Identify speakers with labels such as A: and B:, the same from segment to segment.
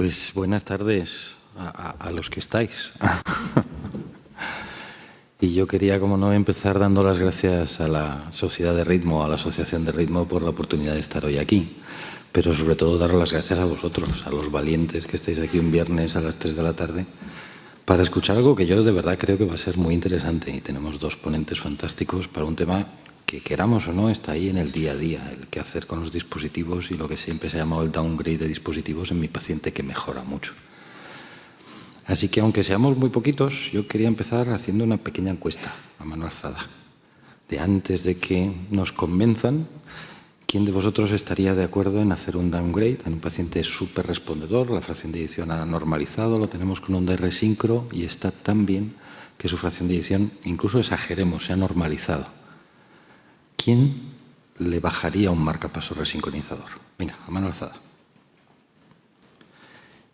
A: Pues buenas tardes a los que estáis. Y yo quería, como no, empezar dando las gracias a la Sociedad de Ritmo, a la Asociación de Ritmo, por la oportunidad de estar hoy aquí. Pero sobre todo dar las gracias a vosotros, a los valientes que estáis aquí un viernes a las 3 de la tarde, para escuchar algo que yo de verdad creo que va a ser muy interesante. Y tenemos dos ponentes fantásticos para un tema que, queramos o no, está ahí en el día a día, el qué hacer con los dispositivos y lo que siempre se ha llamado el downgrade de dispositivos en mi paciente, que mejora mucho. Así que, aunque seamos muy poquitos, yo quería empezar haciendo una pequeña encuesta a mano alzada, de antes de que nos convenzan, ¿quién de vosotros estaría de acuerdo en hacer un downgrade en un paciente súper respondedor? La fracción de eyección ha normalizado, lo tenemos con un DR síncro y está tan bien que su fracción de eyección, incluso exageremos, se ha normalizado. ¿Quién le bajaría un marcapaso resincronizador? Venga, a mano alzada.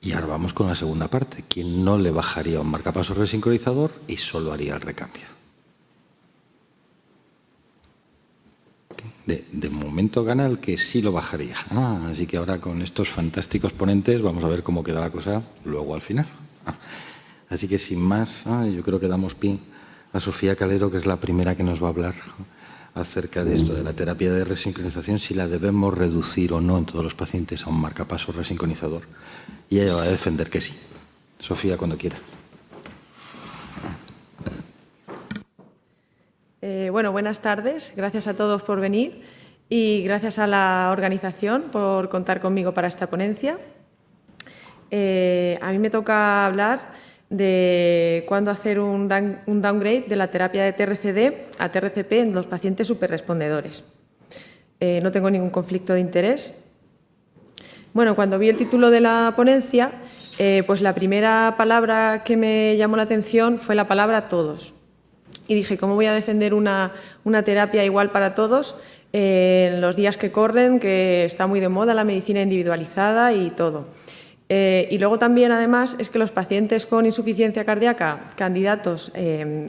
A: Y ahora vamos con la segunda parte. ¿Quién no le bajaría un marcapaso resincronizador y solo haría el recambio? De momento gana el que sí lo bajaría. Así que ahora con estos fantásticos ponentes vamos a ver cómo queda la cosa luego al final. Así que sin más, yo creo que damos pie a Sofía Calero, que es la primera que nos va a hablar acerca de esto, de la terapia de resincronización, si la debemos reducir o no en todos los pacientes a un marcapaso resincronizador. Y ella va a defender que sí. Sofía, cuando quiera.
B: Bueno, buenas tardes. Gracias a todos por venir y gracias a la organización por contar conmigo para esta ponencia. A mí me toca hablar de cuándo hacer un downgrade de la terapia de TRCD a TRCP en los pacientes superrespondedores. No tengo ningún conflicto de interés. Bueno, cuando vi el título de la ponencia, pues la primera palabra que me llamó la atención fue la palabra todos. Y dije, ¿cómo voy a defender una terapia igual para todos en los días que corren, que está muy de moda la medicina individualizada y todo? Y luego también, además, es que los pacientes con insuficiencia cardíaca, candidatos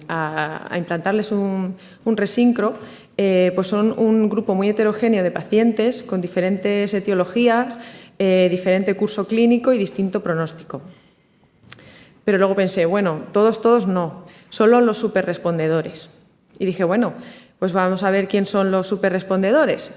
B: a implantarles un resincro, pues son un grupo muy heterogéneo de pacientes con diferentes etiologías, diferente curso clínico y distinto pronóstico. Pero luego pensé, bueno, todos no, solo los superrespondedores. Y dije, bueno, pues vamos a ver quién son los superrespondedores.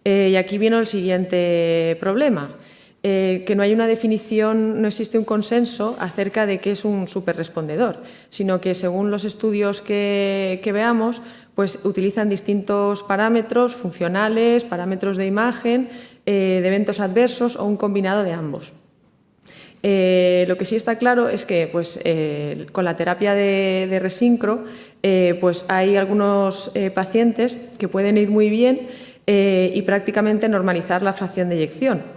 B: Y aquí vino el siguiente problema, que no hay una definición, no existe un consenso acerca de qué es un superrespondedor, sino que según los estudios que veamos, pues utilizan distintos parámetros funcionales, parámetros de imagen, de eventos adversos o un combinado de ambos. Lo que sí está claro es que pues, con la terapia de resincro pues hay algunos pacientes que pueden ir muy bien y prácticamente normalizar la fracción de eyección.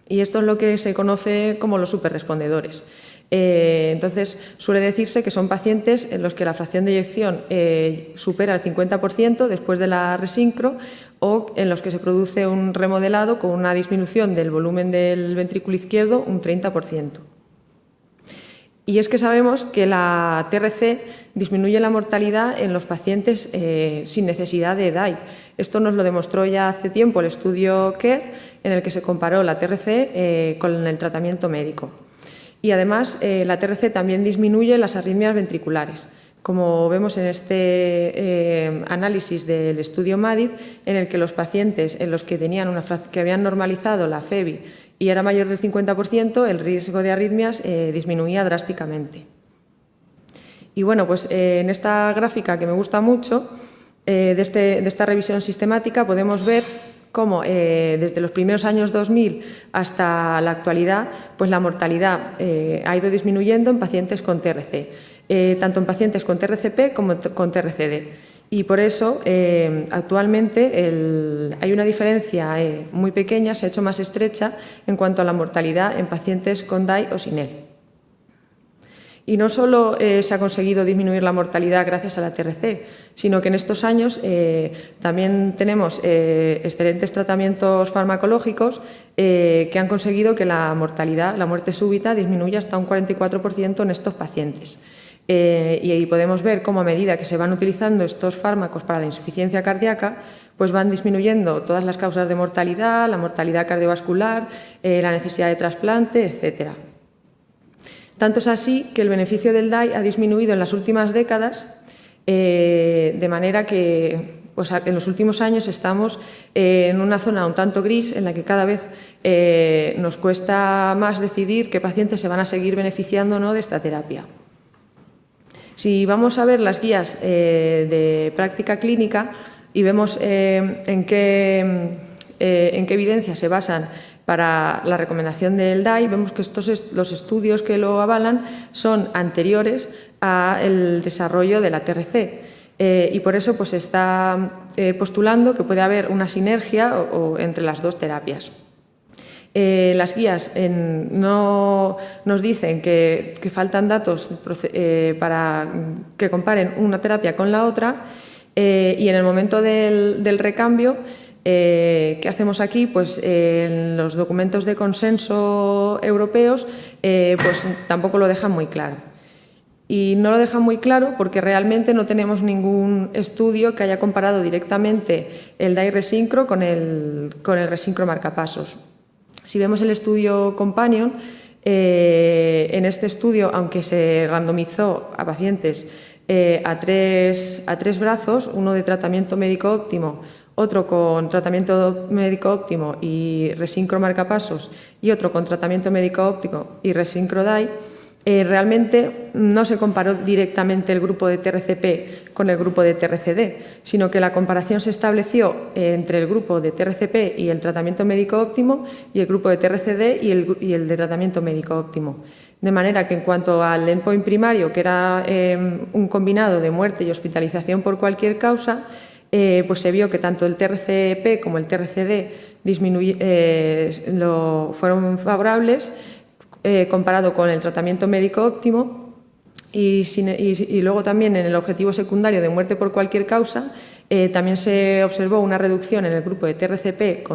B: Y esto es lo que se conoce como los superrespondedores. Entonces, suele decirse que son pacientes en los que la fracción de eyección supera el 50% después de la resincro o en los que se produce un remodelado con una disminución del volumen del ventrículo izquierdo un 30%. Y es que sabemos que la TRC disminuye la mortalidad en los pacientes sin necesidad de DAI. Esto nos lo demostró ya hace tiempo el estudio CARE, en el que se comparó la TRC con el tratamiento médico. Y además, la TRC también disminuye las arritmias ventriculares, como vemos en este análisis del estudio MADID, en el que los pacientes en los que que habían normalizado la FEBI y era mayor del 50%, el riesgo de arritmias disminuía drásticamente. Y bueno, pues en esta gráfica que me gusta mucho, de esta revisión sistemática, podemos ver cómo desde los primeros años 2000 hasta la actualidad, pues la mortalidad ha ido disminuyendo en pacientes con TRC, tanto en pacientes con TRCP como con TRCD. Y por eso actualmente hay una diferencia muy pequeña, se ha hecho más estrecha en cuanto a la mortalidad en pacientes con DAI o sin él. Y no solo se ha conseguido disminuir la mortalidad gracias a la TRC, sino que en estos años también tenemos excelentes tratamientos farmacológicos que han conseguido que la mortalidad, la muerte súbita, disminuya hasta un 44% en estos pacientes. y ahí podemos ver cómo a medida que se van utilizando estos fármacos para la insuficiencia cardíaca, pues van disminuyendo todas las causas de mortalidad, la mortalidad cardiovascular, la necesidad de trasplante, etc. Tanto es así que el beneficio del DAI ha disminuido en las últimas décadas, de manera que pues, en los últimos años estamos en una zona un tanto gris en la que cada vez nos cuesta más decidir qué pacientes se van a seguir beneficiando o no de esta terapia. Si vamos a ver las guías de práctica clínica y vemos en qué evidencias se basan para la recomendación del DAI, vemos que los estudios que lo avalan son anteriores al desarrollo de la TRC. Y por eso pues, se está postulando que puede haber una sinergia entre las dos terapias. Las guías no nos dicen que faltan datos para que comparen una terapia con la otra, y en el momento del recambio, ¿qué hacemos aquí? Pues en los documentos de consenso europeos pues tampoco lo dejan muy claro. Y no lo dejan muy claro porque realmente no tenemos ningún estudio que haya comparado directamente el DAI Resincro con el Resincro marcapasos. Si vemos el estudio Companion, en este estudio, aunque se randomizó a pacientes a tres brazos, uno de tratamiento médico óptimo, otro con tratamiento médico óptimo y Resincro marcapasos y otro con tratamiento médico óptimo y Resincro DAI, realmente no se comparó directamente el grupo de TRCP con el grupo de TRCD, sino que la comparación se estableció entre el grupo de TRCP y el tratamiento médico óptimo y el grupo de TRCD y el de tratamiento médico óptimo. De manera que en cuanto al endpoint primario, que era un combinado de muerte y hospitalización por cualquier causa, pues se vio que tanto el TRCP como el TRCD fueron favorables, comparado con el tratamiento médico óptimo, y luego también en el objetivo secundario de muerte por cualquier causa también se observó una reducción en el grupo de TRCP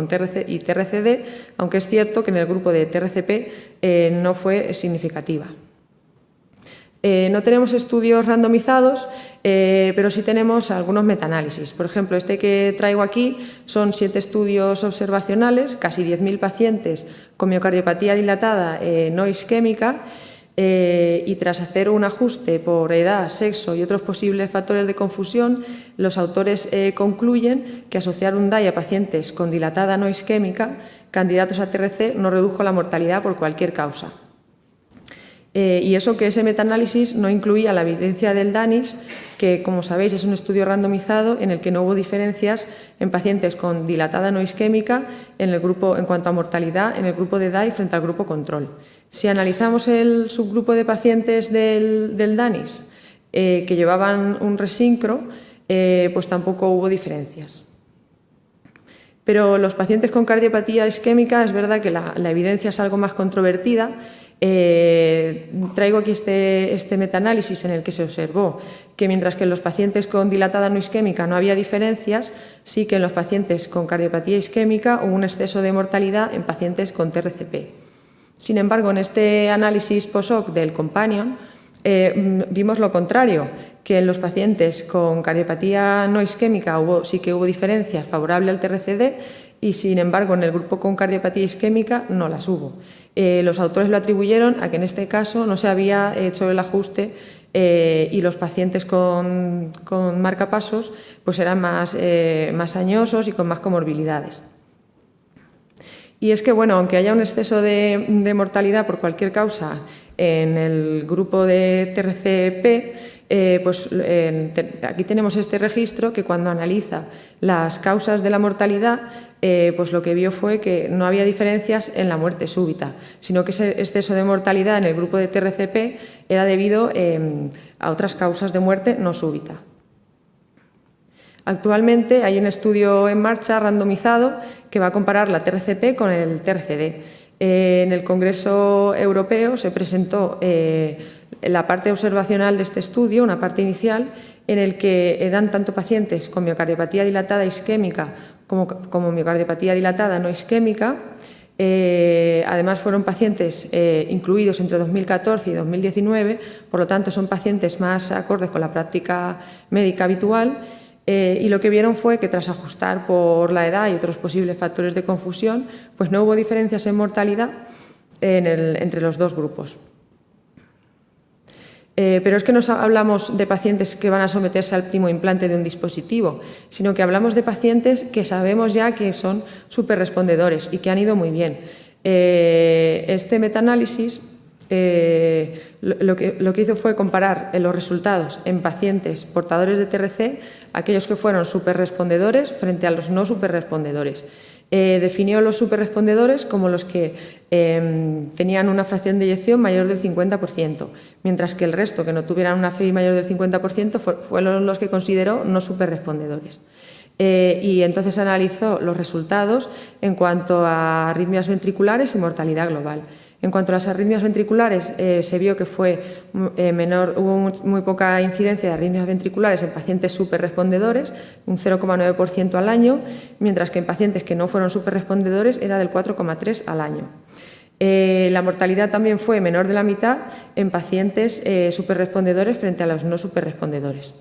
B: y TRCD, aunque es cierto que en el grupo de TRCP no fue significativa. No tenemos estudios randomizados, pero sí tenemos algunos metaanálisis. Por ejemplo, este que traigo aquí son 7 estudios observacionales, casi 10.000 pacientes con miocardiopatía dilatada no isquémica, y tras hacer un ajuste por edad, sexo y otros posibles factores de confusión, los autores concluyen que asociar un DAI a pacientes con dilatada no isquémica, candidatos a TRC, no redujo la mortalidad por cualquier causa. Y eso que ese metaanálisis no incluía la evidencia del DANIS, que, como sabéis, es un estudio randomizado en el que no hubo diferencias en pacientes con dilatada no isquémica en cuanto a mortalidad en el grupo de DAI frente al grupo control. Si analizamos el subgrupo de pacientes del DANIS que llevaban un Resincro, pues tampoco hubo diferencias. Pero los pacientes con cardiopatía isquémica es verdad que la evidencia es algo más controvertida. Traigo aquí este metaanálisis en el que se observó que mientras que en los pacientes con dilatada no isquémica no había diferencias, sí que en los pacientes con cardiopatía isquémica hubo un exceso de mortalidad en pacientes con TRCP. Sin embargo, en este análisis post-hoc del Companion vimos lo contrario, que en los pacientes con cardiopatía no isquémica sí que hubo diferencias favorables al TRCD, y sin embargo en el grupo con cardiopatía isquémica no las hubo. Los autores lo atribuyeron a que en este caso no se había hecho el ajuste y los pacientes con marcapasos pues eran más añosos y con más comorbilidades. Y es que, bueno, aunque haya un exceso de mortalidad por cualquier causa en el grupo de TRCP, pues aquí tenemos este registro que cuando analiza las causas de la mortalidad, pues lo que vio fue que no había diferencias en la muerte súbita, sino que ese exceso de mortalidad en el grupo de TRCP era debido a otras causas de muerte no súbita. Actualmente hay un estudio en marcha randomizado que va a comparar la TRCP con el TRCD. En el Congreso Europeo se presentó la parte observacional de este estudio, una parte inicial, en el que eran tanto pacientes con miocardiopatía dilatada isquémica como miocardiopatía dilatada no isquémica, Además, fueron pacientes incluidos entre 2014 y 2019, por lo tanto, son pacientes más acordes con la práctica médica habitual. Y lo que vieron fue que tras ajustar por la edad y otros posibles factores de confusión, pues no hubo diferencias en mortalidad entre los dos grupos. Pero es que no hablamos de pacientes que van a someterse al primo implante de un dispositivo, sino que hablamos de pacientes que sabemos ya que son superrespondedores y que han ido muy bien. Este metaanálisis lo que hizo fue comparar los resultados en pacientes portadores de TRC, aquellos que fueron superrespondedores frente a los no superrespondedores. Definió los superrespondedores como los que tenían una fracción de eyección mayor del 50%, mientras que el resto, que no tuvieran una FEI mayor del 50%, fueron los que consideró no superrespondedores. Y entonces analizó los resultados en cuanto a arritmias ventriculares y mortalidad global. En cuanto a las arritmias ventriculares, se vio que hubo muy poca incidencia de arritmias ventriculares en pacientes superrespondedores, un 0,9% al año, mientras que en pacientes que no fueron superrespondedores era del 4,3% al año. La mortalidad también fue menor de la mitad en pacientes superrespondedores frente a los no superrespondedores.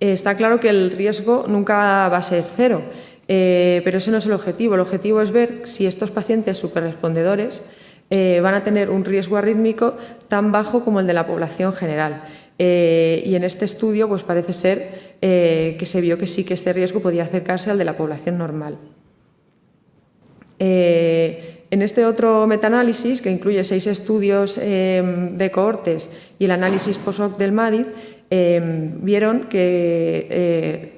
B: Está claro que el riesgo nunca va a ser cero, pero ese no es el objetivo. El objetivo es ver si estos pacientes superrespondedores van a tener un riesgo arrítmico tan bajo como el de la población general. Y en este estudio pues parece ser que se vio que sí que este riesgo podía acercarse al de la población normal. En este otro metaanálisis, que incluye 6 estudios de cohortes y el análisis post-hoc del MADID, vieron que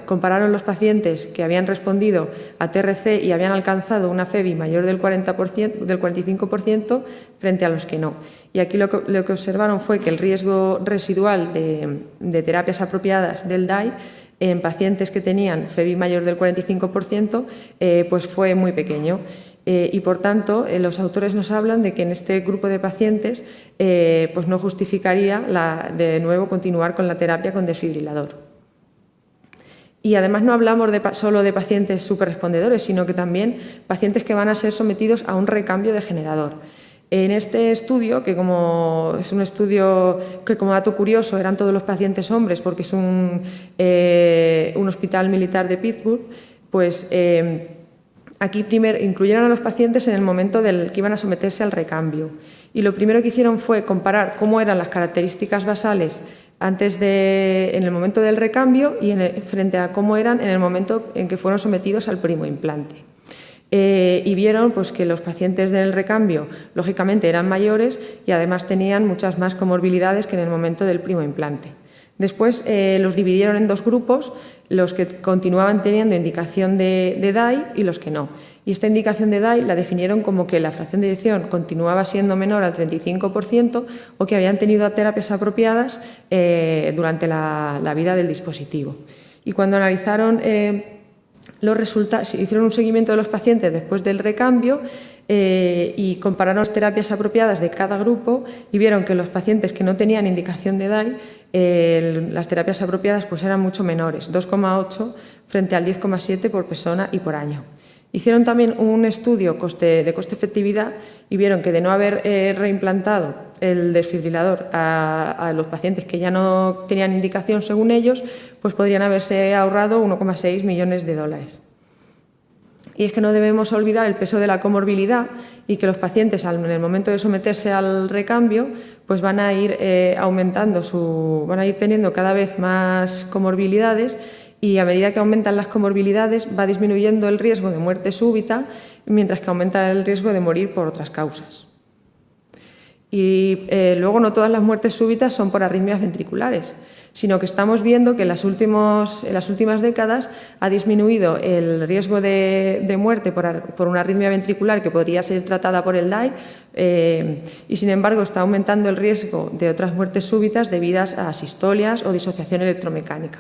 B: compararon los pacientes que habían respondido a TRC y habían alcanzado una FEBI mayor del 45% frente a los que no. Y aquí lo que observaron fue que el riesgo residual de terapias apropiadas del DAI en pacientes que tenían FEBI mayor del 45% pues fue muy pequeño. Y por tanto, los autores nos hablan de que en este grupo de pacientes pues no justificaría de nuevo continuar con la terapia con desfibrilador. Y además no hablamos solo de pacientes superrespondedores, sino que también pacientes que van a ser sometidos a un recambio de generador. En este estudio, que como es un estudio que como dato curioso eran todos los pacientes hombres porque es un hospital militar de Pittsburgh, pues aquí primero incluyeron a los pacientes en el momento que iban a someterse al recambio. Y lo primero que hicieron fue comparar cómo eran las características basales en el momento del recambio y frente a cómo eran en el momento en que fueron sometidos al primo implante. Y vieron pues, que los pacientes del recambio lógicamente eran mayores y además tenían muchas más comorbilidades que en el momento del primo implante. Después los dividieron en 2 grupos, los que continuaban teniendo indicación de DAI y los que no. Y esta indicación de DAI la definieron como que la fracción de eyección continuaba siendo menor al 35% o que habían tenido terapias apropiadas durante la vida del dispositivo. Y cuando analizaron los resultados, hicieron un seguimiento de los pacientes después del recambio y compararon las terapias apropiadas de cada grupo y vieron que los pacientes que no tenían indicación de DAI, las terapias apropiadas pues eran mucho menores, 2,8 frente al 10,7 por persona y por año. Hicieron también un estudio de coste-efectividad y vieron que de no haber reimplantado el desfibrilador a los pacientes que ya no tenían indicación según ellos, pues podrían haberse ahorrado 1,6 millones de dólares. Y es que no debemos olvidar el peso de la comorbilidad y que los pacientes en el momento de someterse al recambio pues van a ir van a ir teniendo cada vez más comorbilidades y a medida que aumentan las comorbilidades va disminuyendo el riesgo de muerte súbita mientras que aumenta el riesgo de morir por otras causas. Y luego no todas las muertes súbitas son por arritmias ventriculares, sino que estamos viendo que en las últimas décadas ha disminuido el riesgo de muerte por una arritmia ventricular que podría ser tratada por el DAI y, sin embargo, está aumentando el riesgo de otras muertes súbitas debidas a sistolias o disociación electromecánica.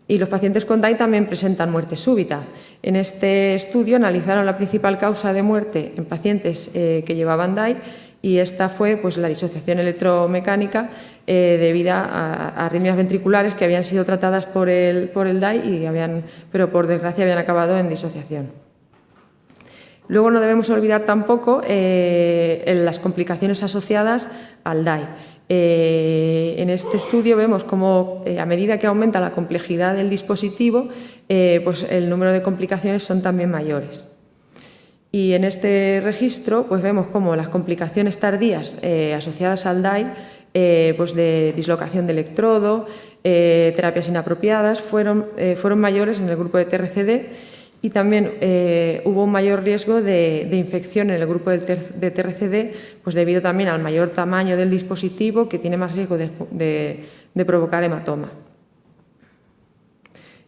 B: Y los pacientes con DAI también presentan muerte súbita. En este estudio analizaron la principal causa de muerte en pacientes que llevaban DAI y esta fue pues, la disociación electromecánica debida a arritmias ventriculares que habían sido tratadas por el DAI, pero por desgracia habían acabado en disociación. Luego no debemos olvidar tampoco las complicaciones asociadas al DAI. En este estudio vemos cómo a medida que aumenta la complejidad del dispositivo, pues el número de complicaciones son también mayores. Y en este registro pues vemos cómo las complicaciones tardías asociadas al DAI, pues de dislocación de electrodo, terapias inapropiadas, fueron mayores en el grupo de TRCD, y también hubo un mayor riesgo de infección en el grupo de TRCD, pues debido también al mayor tamaño del dispositivo, que tiene más riesgo de provocar hematoma.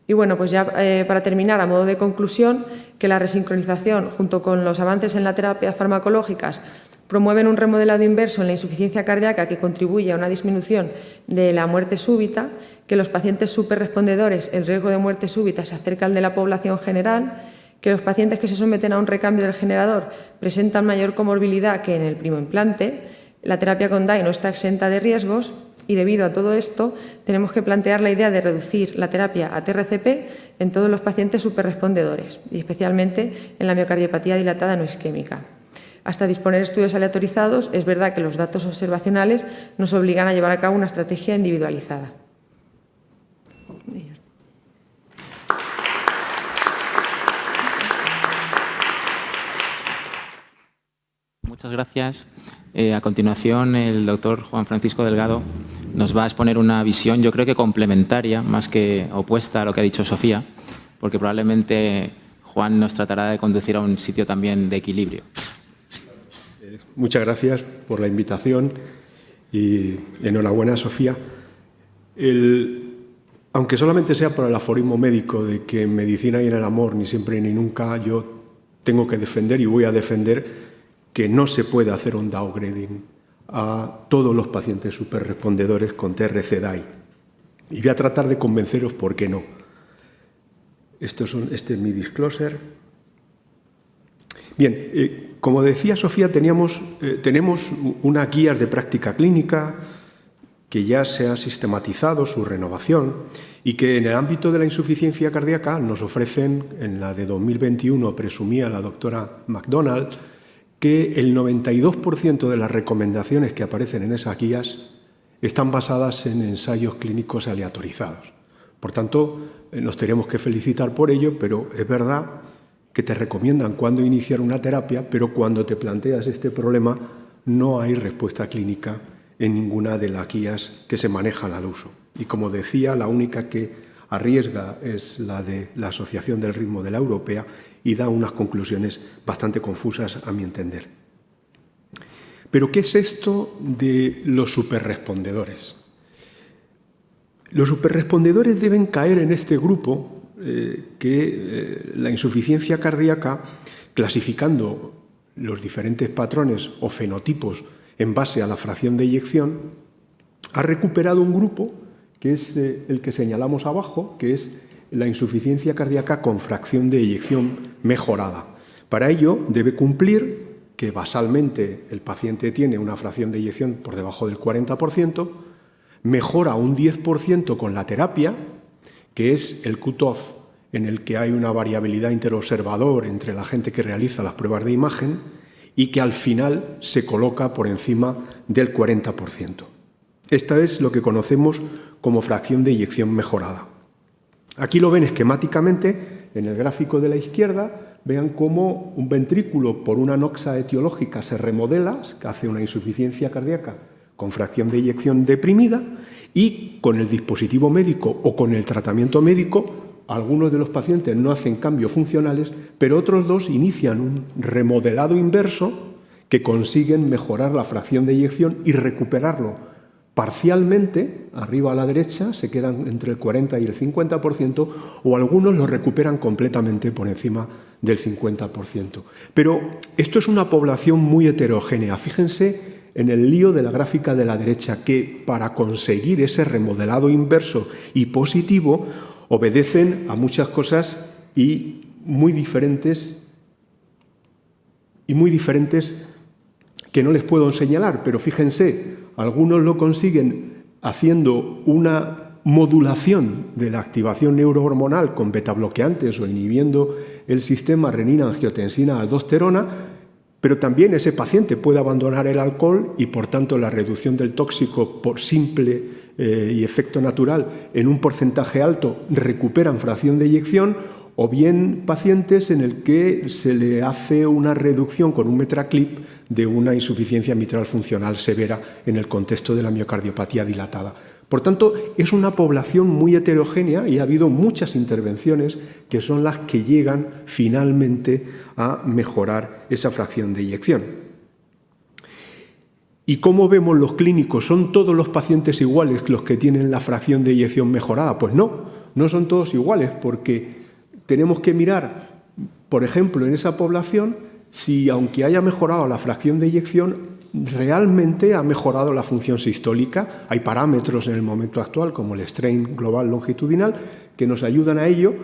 B: Y bueno, pues ya para terminar, a modo de conclusión, que la resincronización, junto con los avances en la terapia farmacológicas, promueven un remodelado inverso en la insuficiencia cardíaca que contribuye a una disminución de la muerte súbita, que los pacientes superrespondedores, el riesgo de muerte súbita se acerca al de la población general, que los pacientes que se someten a un recambio del generador presentan mayor comorbilidad que en el primo implante, la terapia con DAI no está exenta de riesgos, y debido a todo esto tenemos que plantear la idea de reducir la terapia a TRCP en todos los pacientes superrespondedores, y especialmente en la miocardiopatía dilatada no isquémica. Hasta disponer de estudios aleatorizados, es verdad que los datos observacionales nos obligan a llevar a cabo una estrategia individualizada.
C: Muchas gracias. A continuación, el doctor Juan Francisco Delgado nos va a exponer una visión, yo creo que complementaria, más que opuesta a lo que ha dicho Sofía, porque probablemente Juan nos tratará de conducir a un sitio también de equilibrio.
D: Muchas gracias por la invitación y enhorabuena, Sofía. Aunque solamente sea por el aforismo médico de que en medicina y en el amor ni siempre ni nunca, yo tengo que defender y voy a defender que no se puede hacer un downgrading a todos los pacientes superrespondedores con TRC-DAI. Y voy a tratar de convenceros por qué no. Este es mi disclosure. Bien, como decía Sofía, tenemos unas guías de práctica clínica que ya se ha sistematizado su renovación y que en el ámbito de la insuficiencia cardíaca nos ofrecen, en la de 2021 presumía la doctora McDonald, que el 92% de las recomendaciones que aparecen en esas guías están basadas en ensayos clínicos aleatorizados. Por tanto, nos tenemos que felicitar por ello, pero es verdad que te recomiendan cuándo iniciar una terapia, pero cuando te planteas este problema no hay respuesta clínica en ninguna de las guías que se manejan al uso. Y como decía, la única que arriesga es la de la Asociación del Ritmo de la Europea y da unas conclusiones bastante confusas a mi entender. Pero ¿qué es esto de los superrespondedores? Los superrespondedores deben caer en este grupo la insuficiencia cardíaca, clasificando los diferentes patrones o fenotipos en base a la fracción de eyección, ha recuperado un grupo que es el que señalamos abajo, que es la insuficiencia cardíaca con fracción de eyección mejorada. Para ello debe cumplir que basalmente el paciente tiene una fracción de eyección por debajo del 40%, mejora un 10% con la terapia, que es el cut-off en el que hay una variabilidad interobservador entre la gente que realiza las pruebas de imagen y que al final se coloca por encima del 40%. Esta es lo que conocemos como fracción de eyección mejorada. Aquí lo ven esquemáticamente en el gráfico de la izquierda. Vean cómo un ventrículo por una noxa etiológica se remodela, que hace una insuficiencia cardíaca con fracción de eyección deprimida, y con el dispositivo médico o con el tratamiento médico, algunos de los pacientes no hacen cambios funcionales, pero otros dos inician un remodelado inverso que consiguen mejorar la fracción de eyección y recuperarlo parcialmente, arriba a la derecha, se quedan entre el 40 y el 50%, o algunos lo recuperan completamente por encima del 50%. Pero esto es una población muy heterogénea. Fíjense en el lío de la gráfica de la derecha, que para conseguir ese remodelado inverso y positivo obedecen a muchas cosas y muy diferentes que no les puedo señalar, pero fíjense, algunos lo consiguen haciendo una modulación de la activación neurohormonal con betabloqueantes o inhibiendo el sistema renina-angiotensina-aldosterona, pero también ese paciente puede abandonar el alcohol y, por tanto, la reducción del tóxico por simple y efecto natural en un porcentaje alto recuperan fracción de eyección, o bien pacientes en el que se le hace una reducción con un metraclip de una insuficiencia mitral funcional severa en el contexto de la miocardiopatía dilatada. Por tanto, es una población muy heterogénea y ha habido muchas intervenciones que son las que llegan finalmente a mejorar esa fracción de eyección. ¿Y cómo vemos los clínicos? ¿Son todos los pacientes iguales los que tienen la fracción de eyección mejorada? Pues no, no son todos iguales, porque tenemos que mirar, por ejemplo, en esa población, si aunque haya mejorado la fracción de eyección, realmente ha mejorado la función sistólica. Hay parámetros en el momento actual, como el strain global longitudinal, que nos ayudan a ello.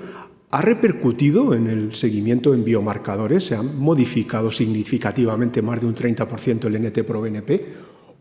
D: Ha repercutido en el seguimiento en biomarcadores, se han modificado significativamente más de un 30% el NT-proBNP,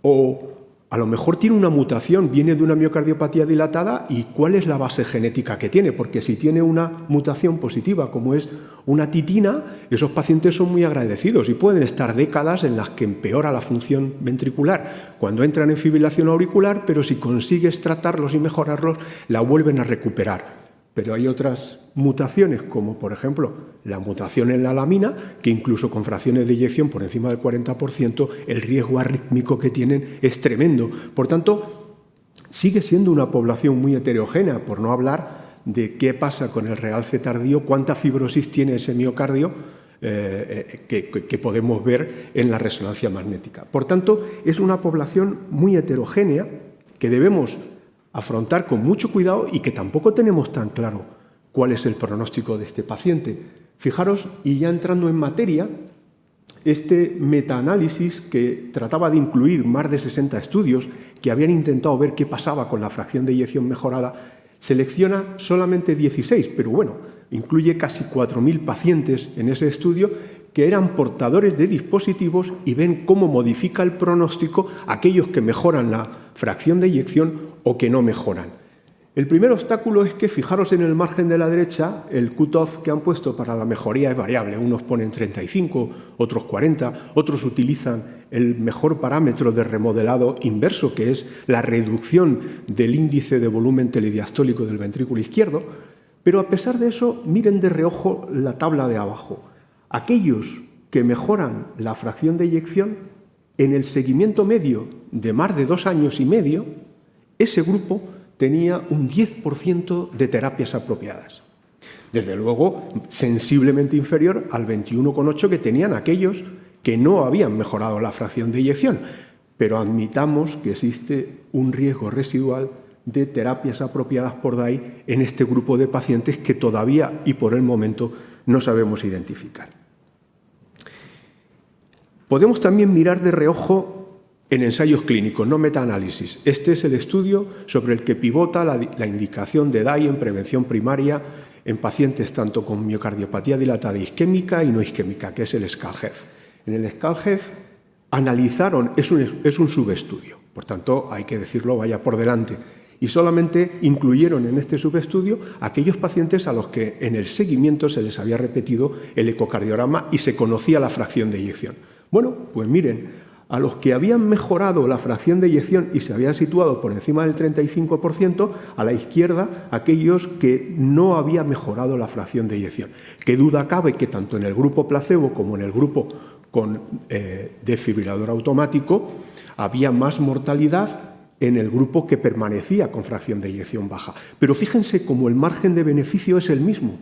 D: o a lo mejor tiene una mutación, viene de una miocardiopatía dilatada, y cuál es la base genética que tiene, porque si tiene una mutación positiva como es una titina, esos pacientes son muy agradecidos y pueden estar décadas en las que empeora la función ventricular cuando entran en fibrilación auricular, pero si consigues tratarlos y mejorarlos, la vuelven a recuperar. Pero hay otras mutaciones, como por ejemplo la mutación en la lamina, que incluso con fracciones de eyección por encima del 40%, el riesgo arrítmico que tienen es tremendo. Por tanto, sigue siendo una población muy heterogénea, por no hablar de qué pasa con el realce tardío, cuánta fibrosis tiene ese miocardio que podemos ver en la resonancia magnética. Por tanto, es una población muy heterogénea que debemos afrontar con mucho cuidado y que tampoco tenemos tan claro cuál es el pronóstico de este paciente. Fijaros, y ya entrando en materia, este metaanálisis que trataba de incluir más de 60 estudios que habían intentado ver qué pasaba con la fracción de eyección mejorada, selecciona solamente 16, pero bueno, incluye casi 4.000 pacientes en ese estudio que eran portadores de dispositivos y ven cómo modifica el pronóstico aquellos que mejoran la fracción de eyección o que no mejoran. El primer obstáculo es que, fijaros en el margen de la derecha, el cutoff que han puesto para la mejoría es variable. Unos ponen 35, otros 40, otros utilizan el mejor parámetro de remodelado inverso, que es la reducción del índice de volumen telediastólico del ventrículo izquierdo. Pero a pesar de eso, miren de reojo la tabla de abajo. Aquellos que mejoran la fracción de eyección, en el seguimiento medio de más de 2 años y medio, ese grupo tenía un 10% de terapias apropiadas. Desde luego, sensiblemente inferior al 21,8% que tenían aquellos que no habían mejorado la fracción de eyección. Pero admitamos que existe un riesgo residual de terapias apropiadas por DAI en este grupo de pacientes que todavía y por el momento no sabemos identificar. Podemos también mirar de reojo en ensayos clínicos, no metaanálisis. Este es el estudio sobre el que pivota la indicación de DAI en prevención primaria en pacientes tanto con miocardiopatía dilatada isquémica y no isquémica, que es el SCALHEF. En el SCALHEF analizaron, es un subestudio, por tanto, hay que decirlo, vaya por delante, y solamente incluyeron en este subestudio aquellos pacientes a los que en el seguimiento se les había repetido el ecocardiograma y se conocía la fracción de eyección. Bueno, pues miren, a los que habían mejorado la fracción de eyección y se habían situado por encima del 35%, a la izquierda aquellos que no habían mejorado la fracción de eyección. Qué duda cabe que tanto en el grupo placebo como en el grupo con desfibrilador automático había más mortalidad en el grupo que permanecía con fracción de eyección baja. Pero fíjense cómo el margen de beneficio es el mismo,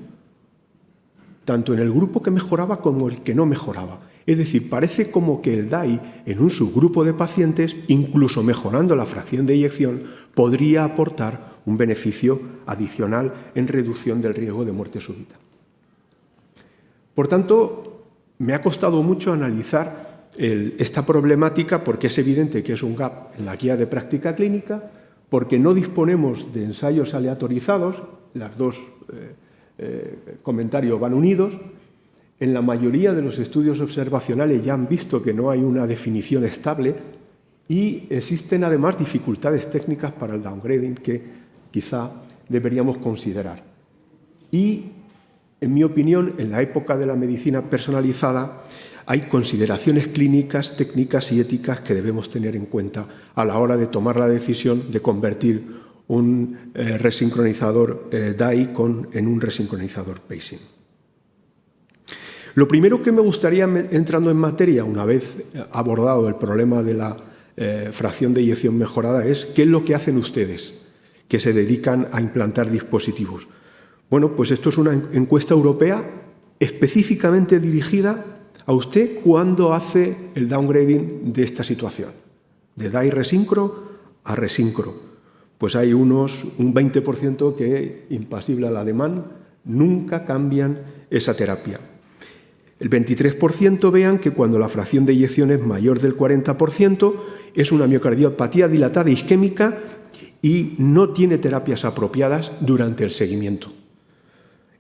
D: tanto en el grupo que mejoraba como el que no mejoraba. Es decir, parece como que el DAI en un subgrupo de pacientes, incluso mejorando la fracción de eyección, podría aportar un beneficio adicional en reducción del riesgo de muerte súbita. Por tanto, me ha costado mucho analizar esta problemática porque es evidente que es un gap en la guía de práctica clínica, porque no disponemos de ensayos aleatorizados, los dos comentarios van unidos. En la mayoría de los estudios observacionales ya han visto que no hay una definición estable y existen además dificultades técnicas para el downgrading que quizá deberíamos considerar. Y en mi opinión, en la época de la medicina personalizada, hay consideraciones clínicas, técnicas y éticas que debemos tener en cuenta a la hora de tomar la decisión de convertir un resincronizador DAI en un resincronizador pacing. Lo primero que me gustaría, entrando en materia, una vez abordado el problema de la fracción de eyección mejorada, es ¿qué es lo que hacen ustedes que se dedican a implantar dispositivos? Bueno, pues esto es una encuesta europea específicamente dirigida a usted cuando hace el downgrading de esta situación, de DAI resincro a resincro. Pues hay un 20% que, impasible a la demanda, nunca cambian esa terapia. El 23% vean que cuando la fracción de eyección es mayor del 40% es una miocardiopatía dilatada isquémica y no tiene terapias apropiadas durante el seguimiento.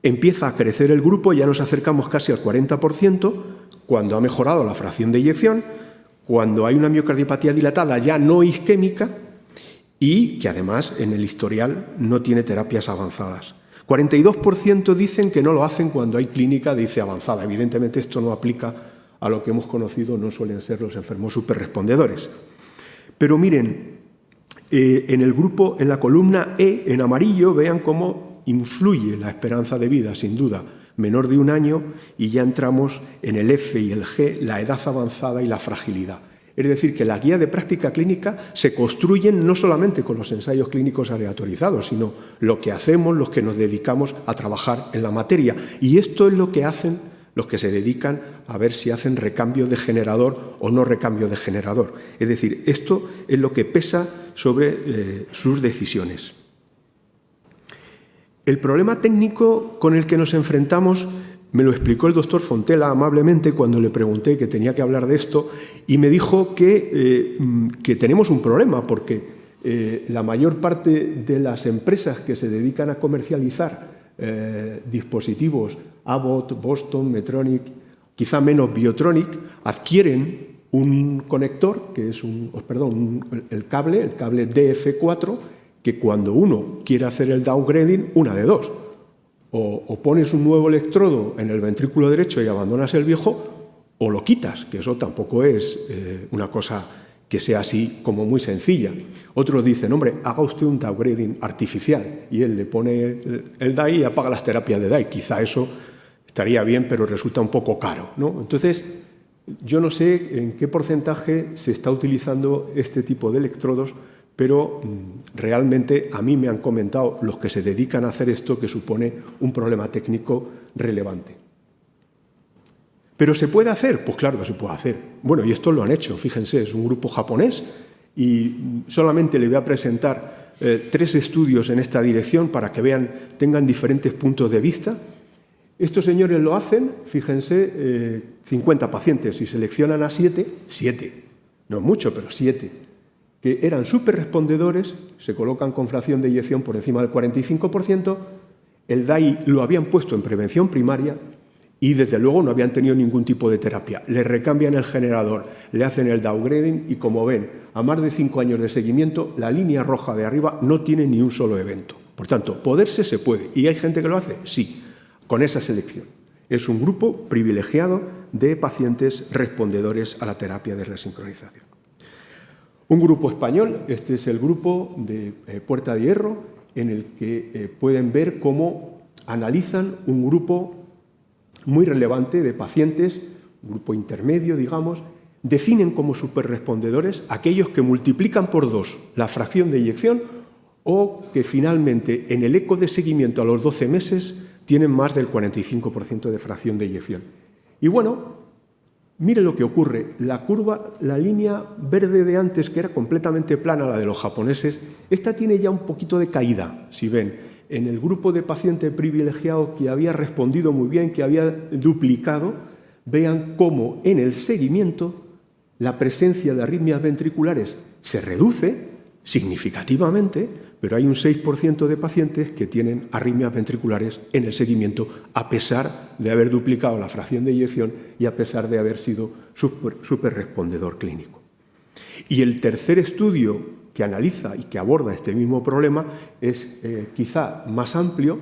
D: Empieza a crecer el grupo, ya nos acercamos casi al 40%, cuando ha mejorado la fracción de eyección, cuando hay una miocardiopatía dilatada ya no isquémica y que además en el historial no tiene terapias avanzadas. 42% dicen que no lo hacen cuando hay clínica de IC avanzada. Evidentemente esto no aplica a lo que hemos conocido, no suelen ser los enfermos superrespondedores. Pero miren, en el grupo, en la columna E, en amarillo, vean cómo influye la esperanza de vida, sin duda, menor de 1 año, y ya entramos en el F y el G, la edad avanzada y la fragilidad. Es decir, que la guía de práctica clínica se construyen no solamente con los ensayos clínicos aleatorizados, sino lo que hacemos, los que nos dedicamos a trabajar en la materia. Y esto es lo que hacen los que se dedican a ver si hacen recambio de generador o no recambio de generador. Es decir, esto es lo que pesa sobre sus decisiones. El problema técnico con el que nos enfrentamos me lo explicó el doctor Fontela amablemente cuando le pregunté que tenía que hablar de esto y me dijo que tenemos un problema porque la mayor parte de las empresas que se dedican a comercializar dispositivos, Abbott, Boston, Medtronic, quizá menos Biotronic, adquieren un conector, que es el cable DF4, que cuando uno quiere hacer el downgrading, una de dos. O pones un nuevo electrodo en el ventrículo derecho y abandonas el viejo, o lo quitas, que eso tampoco es una cosa que sea así como muy sencilla. Otros dicen, hombre, haga usted un downgrading artificial, y él le pone el DAI y apaga las terapias de DAI. Quizá eso estaría bien, pero resulta un poco caro, ¿no? Entonces, yo no sé en qué porcentaje se está utilizando este tipo de electrodos, pero realmente a mí me han comentado los que se dedican a hacer esto que supone un problema técnico relevante. ¿Pero se puede hacer? Pues claro que se puede hacer. Bueno, y esto lo han hecho, fíjense, es un grupo japonés y solamente le voy a presentar 3 estudios en esta dirección para que vean, tengan diferentes puntos de vista. Estos señores lo hacen, fíjense, 50 pacientes y seleccionan a 7, no es mucho, pero 7. Que eran superrespondedores, se colocan con fracción de eyección por encima del 45%, el DAI lo habían puesto en prevención primaria y desde luego no habían tenido ningún tipo de terapia. Le recambian el generador, le hacen el downgrading y como ven, a más de 5 años de seguimiento, la línea roja de arriba no tiene ni un solo evento. Por tanto, poderse se puede. ¿Y hay gente que lo hace? Sí, con esa selección. Es un grupo privilegiado de pacientes respondedores a la terapia de resincronización. Un grupo español, este es el grupo de Puerta de Hierro, en el que pueden ver cómo analizan un grupo muy relevante de pacientes, un grupo intermedio, digamos, definen como superrespondedores aquellos que multiplican por 2 la fracción de eyección o que finalmente en el eco de seguimiento a los 12 meses tienen más del 45% de fracción de eyección. Y bueno, mire lo que ocurre, la curva, la línea verde de antes, que era completamente plana, la de los japoneses, esta tiene ya un poquito de caída, si ven. En el grupo de paciente privilegiado que había respondido muy bien, que había duplicado, vean cómo en el seguimiento la presencia de arritmias ventriculares se reduce significativamente, pero hay un 6% de pacientes que tienen arritmias ventriculares en el seguimiento a pesar de haber duplicado la fracción de eyección y a pesar de haber sido superrespondedor clínico. Y el tercer estudio que analiza y que aborda este mismo problema es quizá más amplio,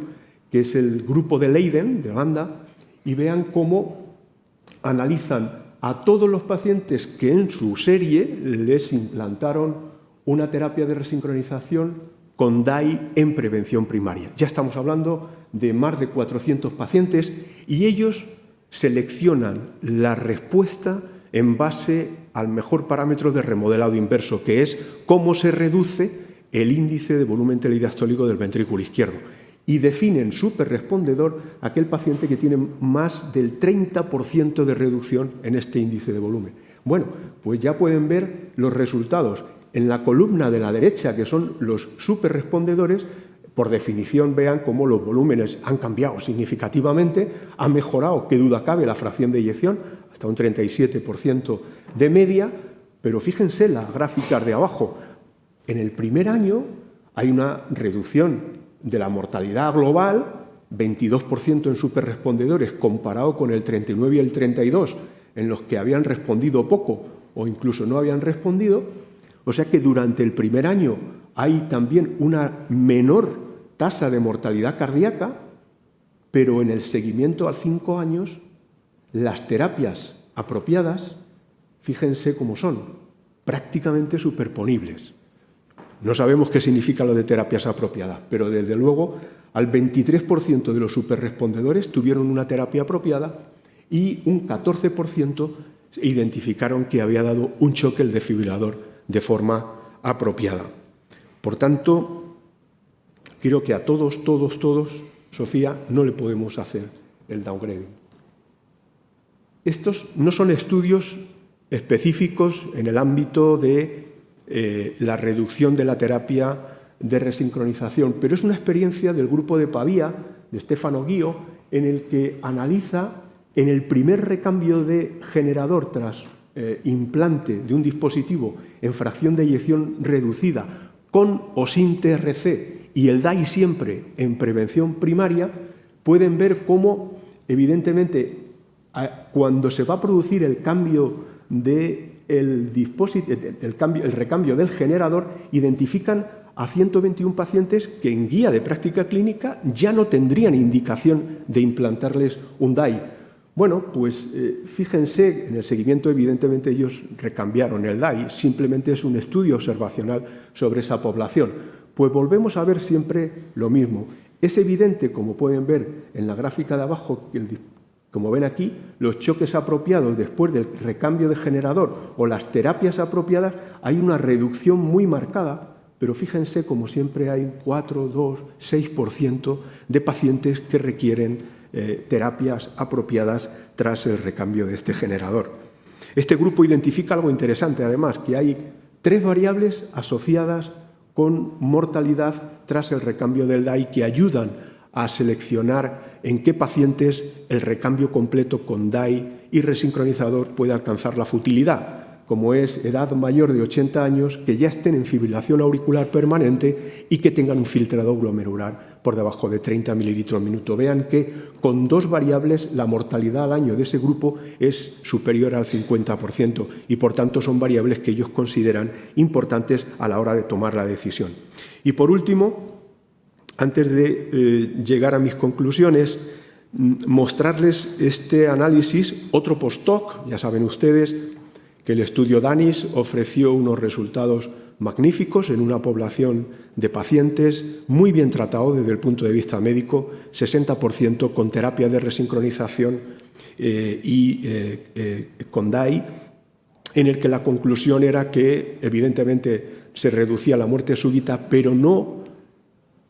D: que es el grupo de Leiden, de Holanda, y vean cómo analizan a todos los pacientes que en su serie les implantaron una terapia de resincronización con DAI en prevención primaria. Ya estamos hablando de más de 400 pacientes y ellos seleccionan la respuesta en base al mejor parámetro de remodelado inverso, que es cómo se reduce el índice de volumen telediastólico del ventrículo izquierdo. Y definen superrespondedor aquel paciente que tiene más del 30% de reducción en este índice de volumen. Bueno, pues ya pueden ver los resultados. En la columna de la derecha, que son los superrespondedores, por definición vean cómo los volúmenes han cambiado significativamente, ha mejorado, qué duda cabe, la fracción de eyección, hasta un 37% de media, pero fíjense las gráficas de abajo. En el primer año hay una reducción de la mortalidad global, 22% en superrespondedores, comparado con el 39 y el 32, en los que habían respondido poco o incluso no habían respondido. O sea que durante el primer año hay también una menor tasa de mortalidad cardíaca, pero en el seguimiento a 5 años, las terapias apropiadas, fíjense cómo son, prácticamente superponibles. No sabemos qué significa lo de terapias apropiadas, pero desde luego al 23% de los superrespondedores tuvieron una terapia apropiada y un 14% identificaron que había dado un choque el desfibrilador de forma apropiada. Por tanto, creo que a todos, Sofía, no le podemos hacer el downgrading. Estos no son estudios específicos en el ámbito de la reducción de la terapia de resincronización, pero es una experiencia del grupo de Pavía, de Stefano Guío, en el que analiza en el primer recambio de generador tras implante de un dispositivo en fracción de eyección reducida con o sin TRC y el DAI siempre en prevención primaria, pueden ver cómo, evidentemente, cuando se va a producir el cambio el recambio del generador, identifican a 121 pacientes que en guía de práctica clínica ya no tendrían indicación de implantarles un DAI. Bueno, pues fíjense, en el seguimiento evidentemente ellos recambiaron el DAI, simplemente es un estudio observacional sobre esa población. Pues volvemos a ver siempre lo mismo. Es evidente, como pueden ver en la gráfica de abajo, como ven aquí, los choques apropiados después del recambio de generador o las terapias apropiadas, hay una reducción muy marcada, pero fíjense como siempre hay un 4, 2, 6% de pacientes que requieren terapias apropiadas tras el recambio de este generador. Este grupo identifica algo interesante, además, que hay 3 variables asociadas con mortalidad tras el recambio del DAI que ayudan a seleccionar en qué pacientes el recambio completo con DAI y resincronizador puede alcanzar la futilidad, como es edad mayor de 80 años, que ya estén en fibrilación auricular permanente y que tengan un filtrado glomerular por debajo de 30 mililitros minuto. Vean que con 2 variables la mortalidad al año de ese grupo es superior al 50% y por tanto son variables que ellos consideran importantes a la hora de tomar la decisión. Y por último, antes de llegar a mis conclusiones, mostrarles este análisis, otro post-hoc, ya saben ustedes que el estudio DANIS ofreció unos resultados magníficos en una población de pacientes muy bien tratados desde el punto de vista médico, 60% con terapia de resincronización y con DAI, en el que la conclusión era que evidentemente se reducía la muerte súbita, pero no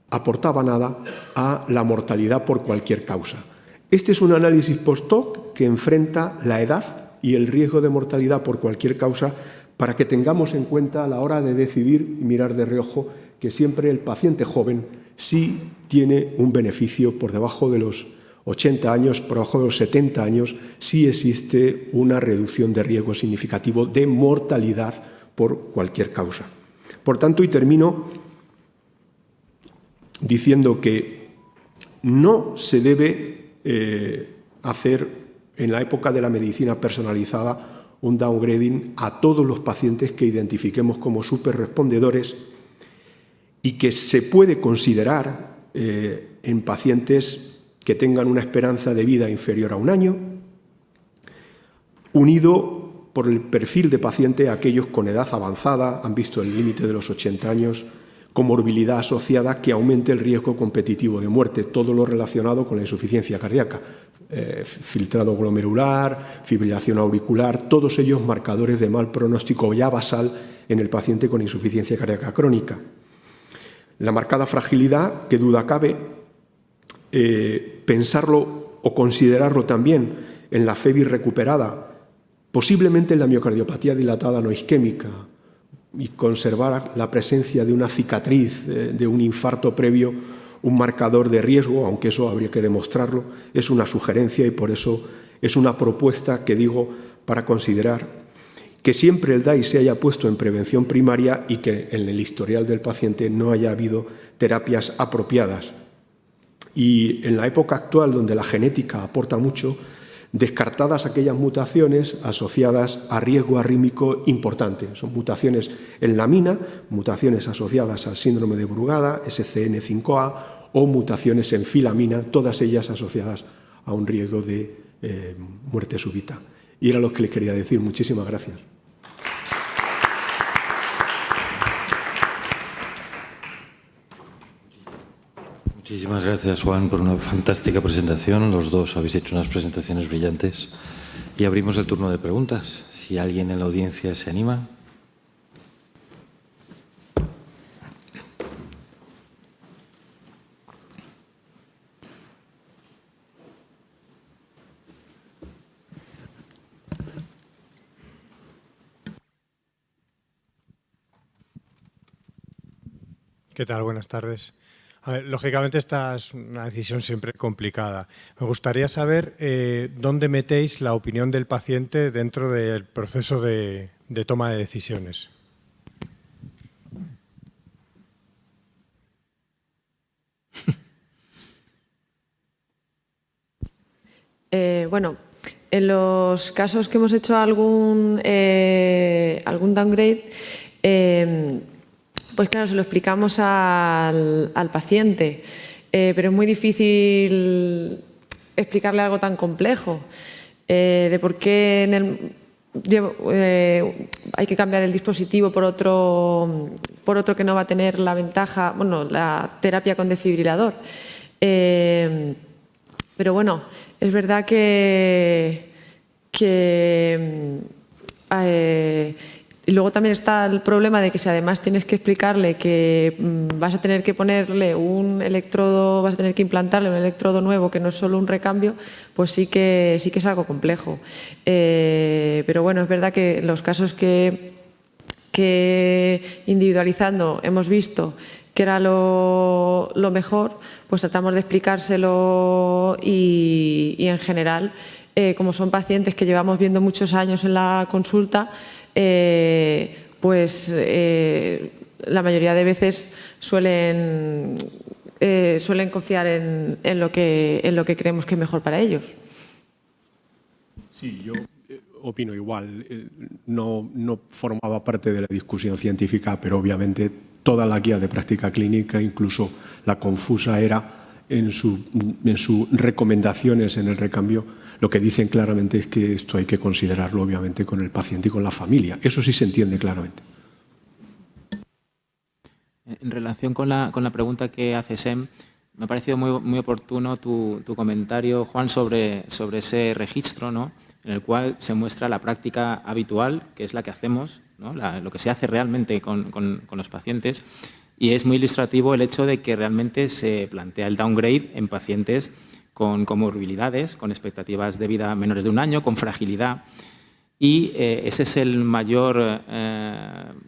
D: aportaba nada a la mortalidad por cualquier causa. Este es un análisis post-hoc que enfrenta la edad y el riesgo de mortalidad por cualquier causa para que tengamos en cuenta a la hora de decidir y mirar de reojo que siempre el paciente joven sí tiene un beneficio por debajo de los 80 años, por debajo de los 70 años, sí existe una reducción de riesgo significativo de mortalidad por cualquier causa. Por tanto, y termino diciendo que no se debe hacer en la época de la medicina personalizada un downgrading a todos los pacientes que identifiquemos como superrespondedores y que se puede considerar en pacientes que tengan una esperanza de vida inferior a 1 año, unido por el perfil de paciente a aquellos con edad avanzada, han visto el límite de los 80 años, comorbilidad asociada que aumente el riesgo competitivo de muerte, todo lo relacionado con la insuficiencia cardíaca, filtrado glomerular, fibrilación auricular, todos ellos marcadores de mal pronóstico ya basal en el paciente con insuficiencia cardíaca crónica. La marcada fragilidad, que duda cabe, pensarlo o considerarlo también en la FEBI recuperada, posiblemente en la miocardiopatía dilatada no isquémica, y conservar la presencia de una cicatriz, de un infarto previo, un marcador de riesgo, aunque eso habría que demostrarlo, es una sugerencia y por eso es una propuesta que digo para considerar que siempre el DAI se haya puesto en prevención primaria y que en el historial del paciente no haya habido terapias apropiadas. Y en la época actual, donde la genética aporta mucho, descartadas aquellas mutaciones asociadas a riesgo arrítmico importante. Son mutaciones en la mina, mutaciones asociadas al síndrome de Brugada, SCN5A, o mutaciones en filamina, todas ellas asociadas a un riesgo de muerte súbita. Y era lo que les quería decir. Muchísimas gracias.
A: Muchísimas gracias, Juan, por una fantástica presentación. Los dos habéis hecho unas presentaciones brillantes. Y abrimos el turno de preguntas. Si alguien en la audiencia se anima.
E: ¿Qué tal? Buenas tardes. A ver, lógicamente esta es una decisión siempre complicada. Me gustaría saber dónde metéis la opinión del paciente dentro del proceso de toma de decisiones.
B: Bueno, en los casos que hemos hecho algún downgrade, pues claro, se lo explicamos al paciente, pero es muy difícil explicarle algo tan complejo, de por qué hay que cambiar el dispositivo por otro que no va a tener la ventaja, bueno, la terapia con desfibrilador. Pero bueno, es verdad que y luego también está el problema de que si además tienes que explicarle que vas a tener que ponerle un electrodo, vas a tener que implantarle un electrodo nuevo que no es solo un recambio, pues sí que es algo complejo. Pero bueno, es verdad que los casos que individualizando hemos visto que era lo mejor, pues tratamos de explicárselo y en general, como son pacientes que llevamos viendo muchos años en la consulta, pues la mayoría de veces suelen confiar en lo que creemos que es mejor para ellos.
D: Sí, yo opino igual. No formaba parte de la discusión científica, pero obviamente toda la guía de práctica clínica, incluso la confusa era en sus recomendaciones en el recambio, lo que dicen claramente es que esto hay que considerarlo obviamente con el paciente y con la familia. Eso sí se entiende claramente.
C: En relación con la pregunta que hace Sem, me ha parecido muy oportuno tu comentario, Juan, sobre ese registro, ¿no?, en el cual se muestra la práctica habitual, que es la que hacemos, ¿no?, lo que se hace realmente con los pacientes. Y es muy ilustrativo el hecho de que realmente se plantea el downgrade en pacientes con comorbilidades, con expectativas de vida menores de 1 año, con fragilidad. Y ese es el mayor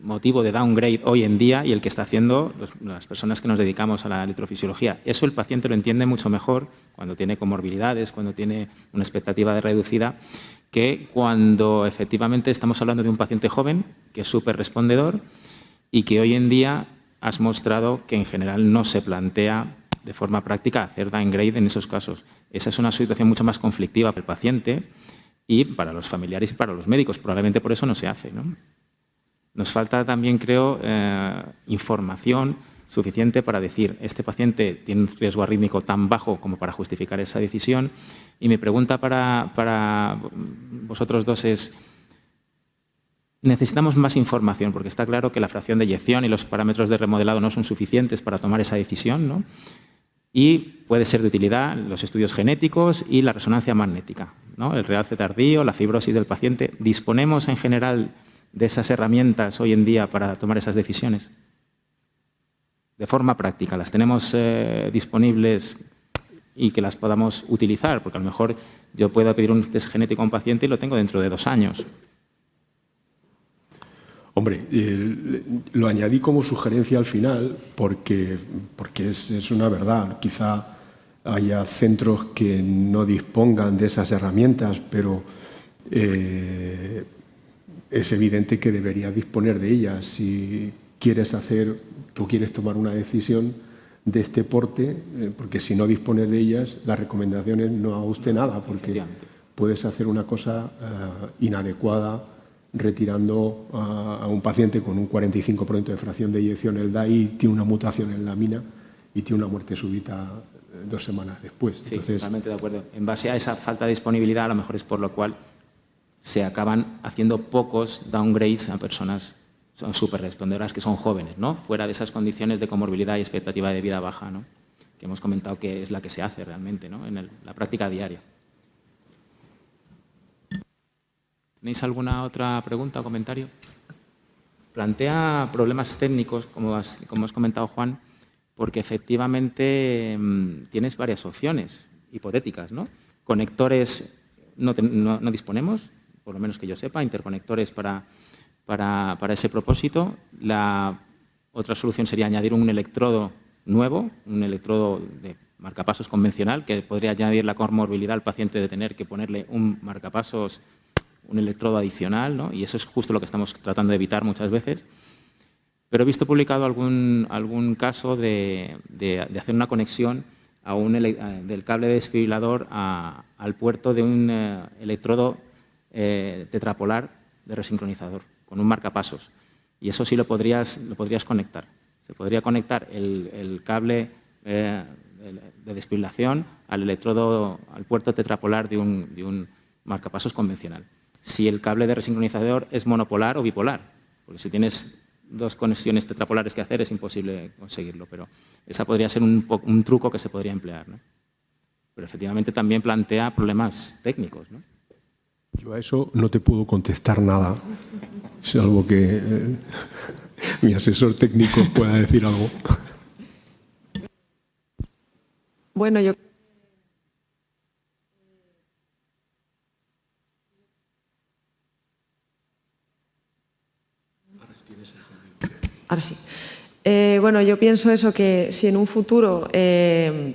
C: motivo de downgrade hoy en día y el que está haciendo las personas que nos dedicamos a la electrofisiología. Eso el paciente lo entiende mucho mejor cuando tiene comorbilidades, cuando tiene una expectativa de reducida, que cuando efectivamente estamos hablando de un paciente joven que es súper respondedor y que hoy en día has mostrado que en general no se plantea de forma práctica hacer downgrade en esos casos. Esa es una situación mucho más conflictiva para el paciente y para los familiares y para los médicos. Probablemente por eso no se hace, ¿no? Nos falta también, creo, información suficiente para decir este paciente tiene un riesgo arrítmico tan bajo como para justificar esa decisión. Y mi pregunta para vosotros dos es, necesitamos más información, porque está claro que la fracción de eyección y los parámetros de remodelado no son suficientes para tomar esa decisión, ¿no? Y puede ser de utilidad los estudios genéticos y la resonancia magnética, ¿no? El realce tardío, la fibrosis del paciente. ¿Disponemos en general de esas herramientas hoy en día para tomar esas decisiones? De forma práctica, ¿las tenemos disponibles y que las podamos utilizar? Porque a lo mejor yo puedo pedir un test genético a un paciente y lo tengo dentro de 2 años.
D: Hombre, lo añadí como sugerencia al final porque es una verdad. Quizá haya centros que no dispongan de esas herramientas, pero es evidente que deberías disponer de ellas. Si tú quieres tomar una decisión de este porte, porque si no dispones de ellas, las recomendaciones no haga usted nada, porque puedes hacer una cosa inadecuada retirando a un paciente con un 45% de fracción de eyección. El DAI tiene una mutación en la mina y tiene una muerte súbita 2 semanas después.
C: Sí,
D: entonces,
C: totalmente de acuerdo. En base a esa falta de disponibilidad, a lo mejor es por lo cual se acaban haciendo pocos downgrades a personas superrespondedoras que son jóvenes, ¿no? Fuera de esas condiciones de comorbilidad y expectativa de vida baja, ¿no? Que hemos comentado que es la que se hace realmente, ¿no? En la práctica diaria. ¿Tenéis alguna otra pregunta o comentario? Plantea problemas técnicos, como has comentado, Juan, porque efectivamente tienes varias opciones hipotéticas, ¿no? Conectores no disponemos, por lo menos que yo sepa, interconectores para ese propósito. La otra solución sería añadir un electrodo nuevo, un electrodo de marcapasos convencional, que podría añadir la comorbilidad al paciente de tener que ponerle un marcapasos, un electrodo adicional, ¿no? Y eso es justo lo que estamos tratando de evitar muchas veces. Pero he visto publicado algún caso de hacer una conexión del cable desfibrilador al puerto de un electrodo tetrapolar de resincronizador, con un marcapasos. Y eso sí lo podrías conectar. Se podría conectar el cable de desfibrilación al puerto tetrapolar de un marcapasos convencional. Si el cable de resincronizador es monopolar o bipolar, porque si tienes 2 conexiones tetrapolares que hacer es imposible conseguirlo, pero esa podría ser un truco que se podría emplear, ¿no? Pero efectivamente también plantea problemas técnicos, ¿no?
D: Yo a eso no te puedo contestar nada, salvo que mi asesor técnico pueda decir algo.
B: Bueno, yo... Ahora sí. Bueno, yo pienso eso, que si en un futuro el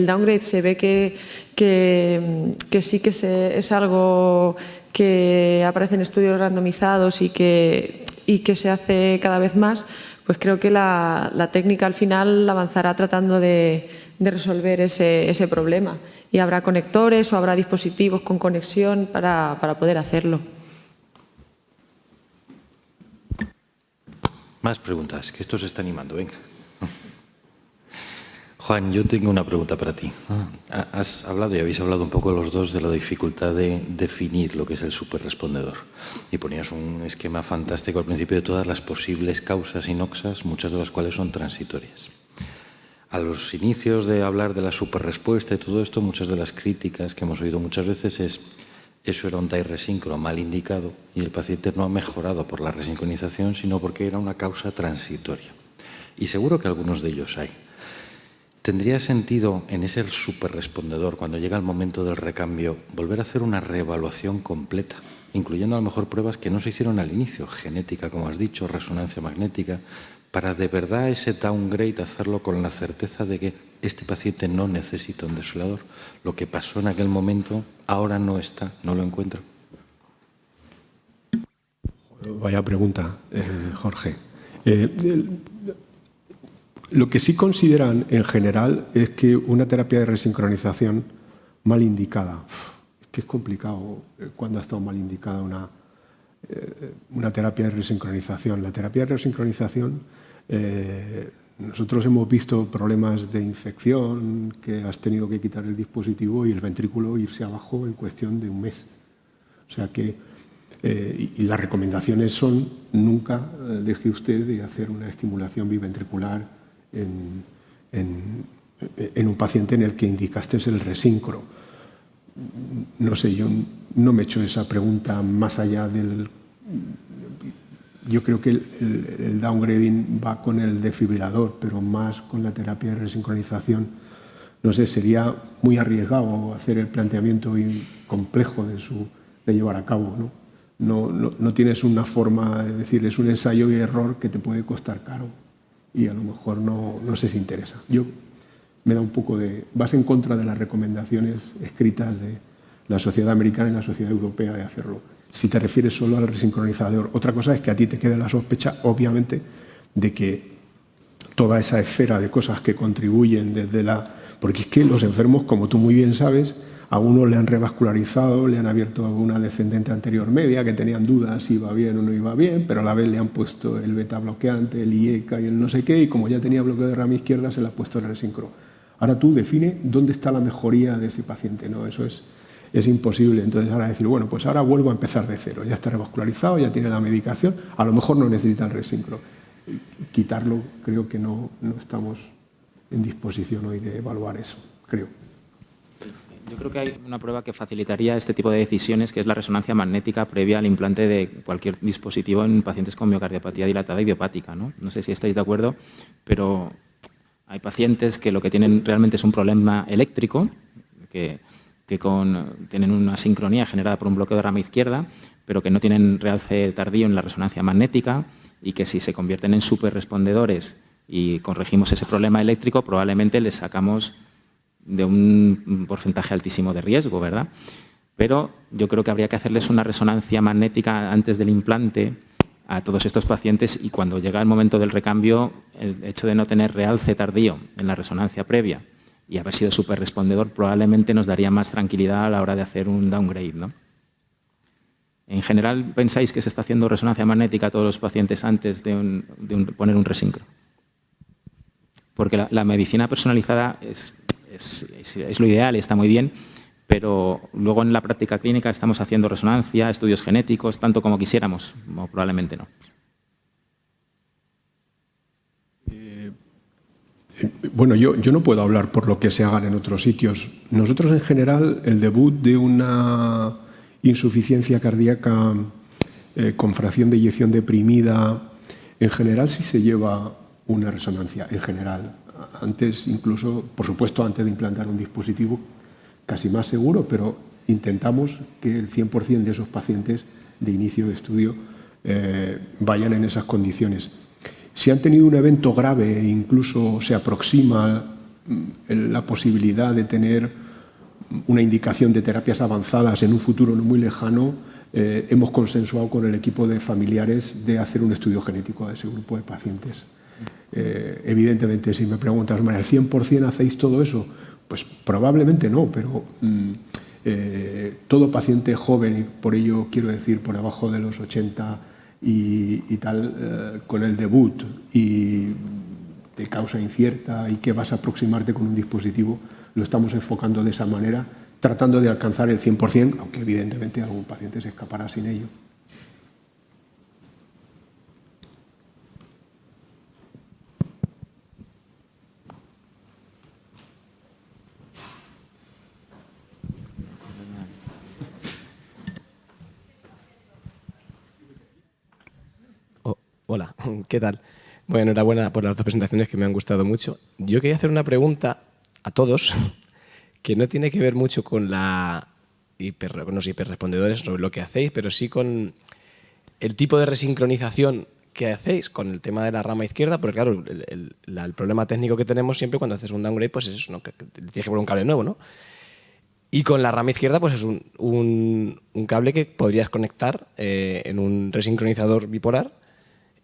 B: downgrade se ve que sí que es algo que aparece en estudios randomizados y que se hace cada vez más, pues creo que la técnica al final avanzará tratando de resolver ese problema. Y habrá conectores o habrá dispositivos con conexión para poder hacerlo.
A: Más preguntas, que esto se está animando, venga. Juan, yo tengo una pregunta para ti. Has hablado y habéis hablado un poco los dos de la dificultad de definir lo que es el superrespondedor. Y ponías un esquema fantástico al principio de todas las posibles causas inoxas, muchas de las cuales son transitorias. A los inicios de hablar de la superrespuesta y todo esto, muchas de las críticas que hemos oído muchas veces es: eso era un DAI resíncrono mal indicado y el paciente no ha mejorado por la resincronización, sino porque era una causa transitoria. Y seguro que algunos de ellos hay. ¿Tendría sentido en ese superrespondedor, cuando llega el momento del recambio, volver a hacer una reevaluación completa, incluyendo a lo mejor pruebas que no se hicieron al inicio, genética, como has dicho, resonancia magnética, para de verdad ese downgrade hacerlo con la certeza de que este paciente no necesita un desfibrilador? Lo que pasó en aquel momento ahora no está, no lo encuentro.
D: Vaya pregunta, Jorge. Lo que sí consideran en general es que una terapia de resincronización mal indicada, es que es complicado cuando ha estado mal indicada una terapia de resincronización. La terapia de resincronización Nosotros hemos visto problemas de infección, que has tenido que quitar el dispositivo y el ventrículo irse abajo en cuestión de un mes. O sea que, y las recomendaciones son nunca deje usted de hacer una estimulación biventricular en un paciente en el que indicaste el resíncro. No sé, yo no me he hecho esa pregunta más allá del... Yo creo que el downgrading va con el desfibrilador, pero más con la terapia de resincronización. No sé, sería muy arriesgado hacer el planteamiento complejo de llevar a cabo, ¿no? No tienes una forma, es decir, es un ensayo y error que te puede costar caro y a lo mejor no sé si interesa. Yo me da un poco de... Vas en contra de las recomendaciones escritas de la Sociedad Americana y la Sociedad Europea de hacerlo. Si te refieres solo al resincronizador. Otra cosa es que a ti te quede la sospecha, obviamente, de que toda esa esfera de cosas que contribuyen desde la... Porque es que los enfermos, como tú muy bien sabes, a uno le han revascularizado, le han abierto una descendente anterior media, que tenían dudas si iba bien o no iba bien, pero a la vez le han puesto el beta bloqueante, el IECA y el no sé qué, y como ya tenía bloqueo de rama izquierda, se le ha puesto el resincro. Ahora tú define dónde está la mejoría de ese paciente, ¿no? Eso es imposible. Entonces ahora decir, bueno, pues ahora vuelvo a empezar de cero, ya está revascularizado, ya tiene la medicación, a lo mejor no necesita el resincro. Quitarlo, creo que no estamos en disposición hoy de evaluar eso, creo.
C: Yo creo que hay una prueba que facilitaría este tipo de decisiones, que es la resonancia magnética previa al implante de cualquier dispositivo en pacientes con miocardiopatía dilatada idiopática, ¿no? No sé si estáis de acuerdo, pero hay pacientes que lo que tienen realmente es un problema eléctrico, que tienen una sincronía generada por un bloqueo de rama izquierda, pero que no tienen realce tardío en la resonancia magnética y que si se convierten en superrespondedores y corregimos ese problema eléctrico, probablemente les sacamos de un porcentaje altísimo de riesgo, ¿verdad? Pero yo creo que habría que hacerles una resonancia magnética antes del implante a todos estos pacientes y cuando llega el momento del recambio, el hecho de no tener realce tardío en la resonancia previa y haber sido superrespondedor probablemente nos daría más tranquilidad a la hora de hacer un downgrade, ¿no? En general, ¿pensáis que se está haciendo resonancia magnética a todos los pacientes antes de poner un resincro? Porque la medicina personalizada es lo ideal y está muy bien, pero luego en la práctica clínica estamos haciendo resonancia, estudios genéticos, tanto como quisiéramos, o probablemente no.
D: Bueno, yo no puedo hablar por lo que se hagan en otros sitios. Nosotros, en general, el debut de una insuficiencia cardíaca con fracción de eyección deprimida, en general sí se lleva una resonancia, en general. Antes, incluso, por supuesto, antes de implantar un dispositivo, casi más seguro, pero intentamos que el 100% de esos pacientes de inicio de estudio vayan en esas condiciones. Si han tenido un evento grave e incluso se aproxima la posibilidad de tener una indicación de terapias avanzadas en un futuro no muy lejano, hemos consensuado con el equipo de familiares de hacer un estudio genético a ese grupo de pacientes. Evidentemente, si me preguntas, ¿al 100% hacéis todo eso? Pues probablemente no, pero todo paciente joven, y por ello quiero decir por debajo de los 80 y tal, con el debut y de causa incierta y que vas a aproximarte con un dispositivo, lo estamos enfocando de esa manera, tratando de alcanzar el 100%, aunque evidentemente algún paciente se escapará sin ello.
F: Hola, ¿qué tal? Bueno, enhorabuena por las dos presentaciones que me han gustado mucho. Yo quería hacer una pregunta a todos que no tiene que ver mucho con con los hiperrespondedores, sobre lo que hacéis, pero sí con el tipo de resincronización que hacéis con el tema de la rama izquierda, porque claro, el problema técnico que tenemos siempre cuando haces un downgrade pues es eso, ¿no? Que tienes que poner un cable nuevo, ¿no? Y con la rama izquierda pues es un cable que podrías conectar en un resincronizador bipolar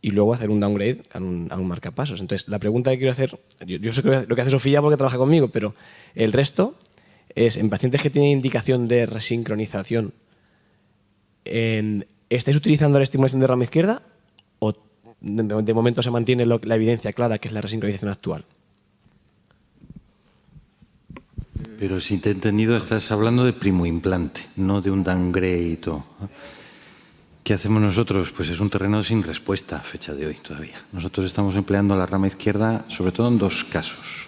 F: y luego hacer un downgrade a un marcapasos. Entonces, la pregunta que quiero hacer, yo sé lo que hace Sofía porque trabaja conmigo, pero el resto es, en pacientes que tienen indicación de resincronización, ¿estáis utilizando la estimulación de rama izquierda o de momento se mantiene la evidencia clara, que es la resincronización actual.
A: Pero si te he entendido, estás hablando de primo implante, no de un downgrade. ¿Qué hacemos nosotros? Pues es un terreno sin respuesta a fecha de hoy todavía. Nosotros estamos empleando la rama izquierda sobre todo en dos casos.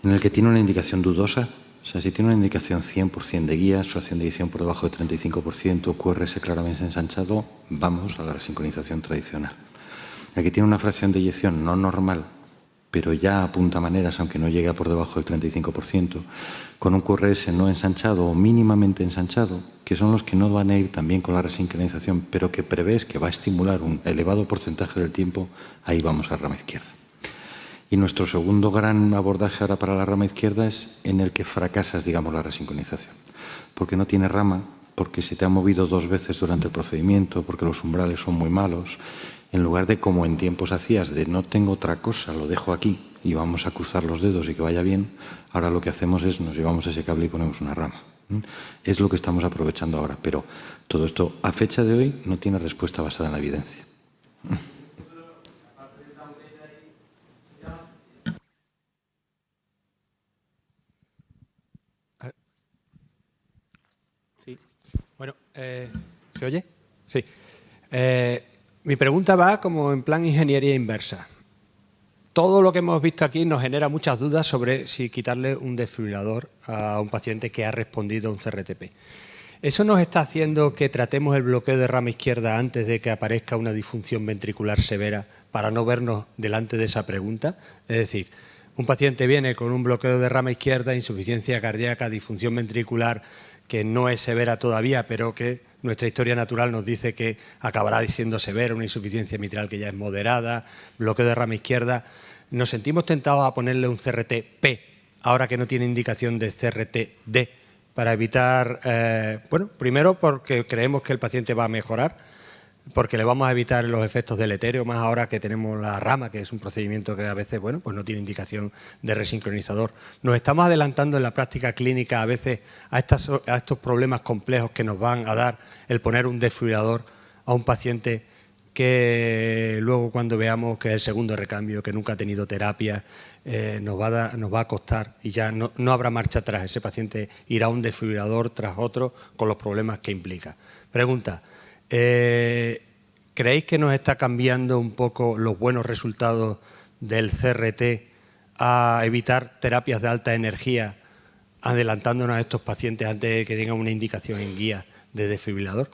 A: En el que tiene una indicación dudosa, o sea, si tiene una indicación 100% de guías, fracción de eyección por debajo de 35%, QRS claramente ensanchado, vamos a la resincronización tradicional. Aquí tiene una fracción de eyección no normal, pero ya apunta maneras, aunque no llegue a por debajo del 35%, con un QRS no ensanchado o mínimamente ensanchado, que son los que no van a ir también con la resincronización, pero que prevés que va a estimular un elevado porcentaje del tiempo, ahí vamos a la rama izquierda. Y nuestro segundo gran abordaje ahora para la rama izquierda es en el que fracasas, digamos, la resincronización. Porque no tiene rama, porque se te ha movido 2 veces durante el procedimiento, porque los umbrales son muy malos. En lugar de, como en tiempos hacías, de no tengo otra cosa, lo dejo aquí y vamos a cruzar los dedos y que vaya bien, ahora lo que hacemos es nos llevamos ese cable y ponemos una rama. Es lo que estamos aprovechando ahora, pero todo esto a fecha de hoy no tiene respuesta basada en la evidencia.
C: Sí.
G: Bueno, ¿se oye? Sí. Mi pregunta va como en plan ingeniería inversa. Todo lo que hemos visto aquí nos genera muchas dudas sobre si quitarle un desfibrilador a un paciente que ha respondido a un CRTP. ¿Eso nos está haciendo que tratemos el bloqueo de rama izquierda antes de que aparezca una disfunción ventricular severa para no vernos delante de esa pregunta? Es decir, un paciente viene con un bloqueo de rama izquierda, insuficiencia cardíaca, disfunción ventricular que no es severa todavía, pero que nuestra historia natural nos dice que acabará siendo severa, una insuficiencia mitral que ya es moderada, bloqueo de rama izquierda. Nos sentimos tentados a ponerle un CRT-P, ahora que no tiene indicación de CRT-D, para evitar, bueno, primero porque creemos que el paciente va a mejorar, porque le vamos a evitar los efectos deletéreos, más ahora que tenemos la rama, que es un procedimiento que a veces, bueno, pues no tiene indicación de resincronizador. Nos estamos adelantando en la práctica clínica a veces a estos problemas complejos que nos van a dar el poner un desfibrilador a un paciente que luego cuando veamos que es el segundo recambio, que nunca ha tenido terapia, nos va a costar y ya no habrá marcha atrás. Ese paciente irá a un desfibrilador tras otro con los problemas que implica. Pregunta. ¿Creéis que nos está cambiando un poco los buenos resultados del CRT a evitar terapias de alta energía, adelantándonos a estos pacientes antes de que tengan una indicación en guía de desfibrilador?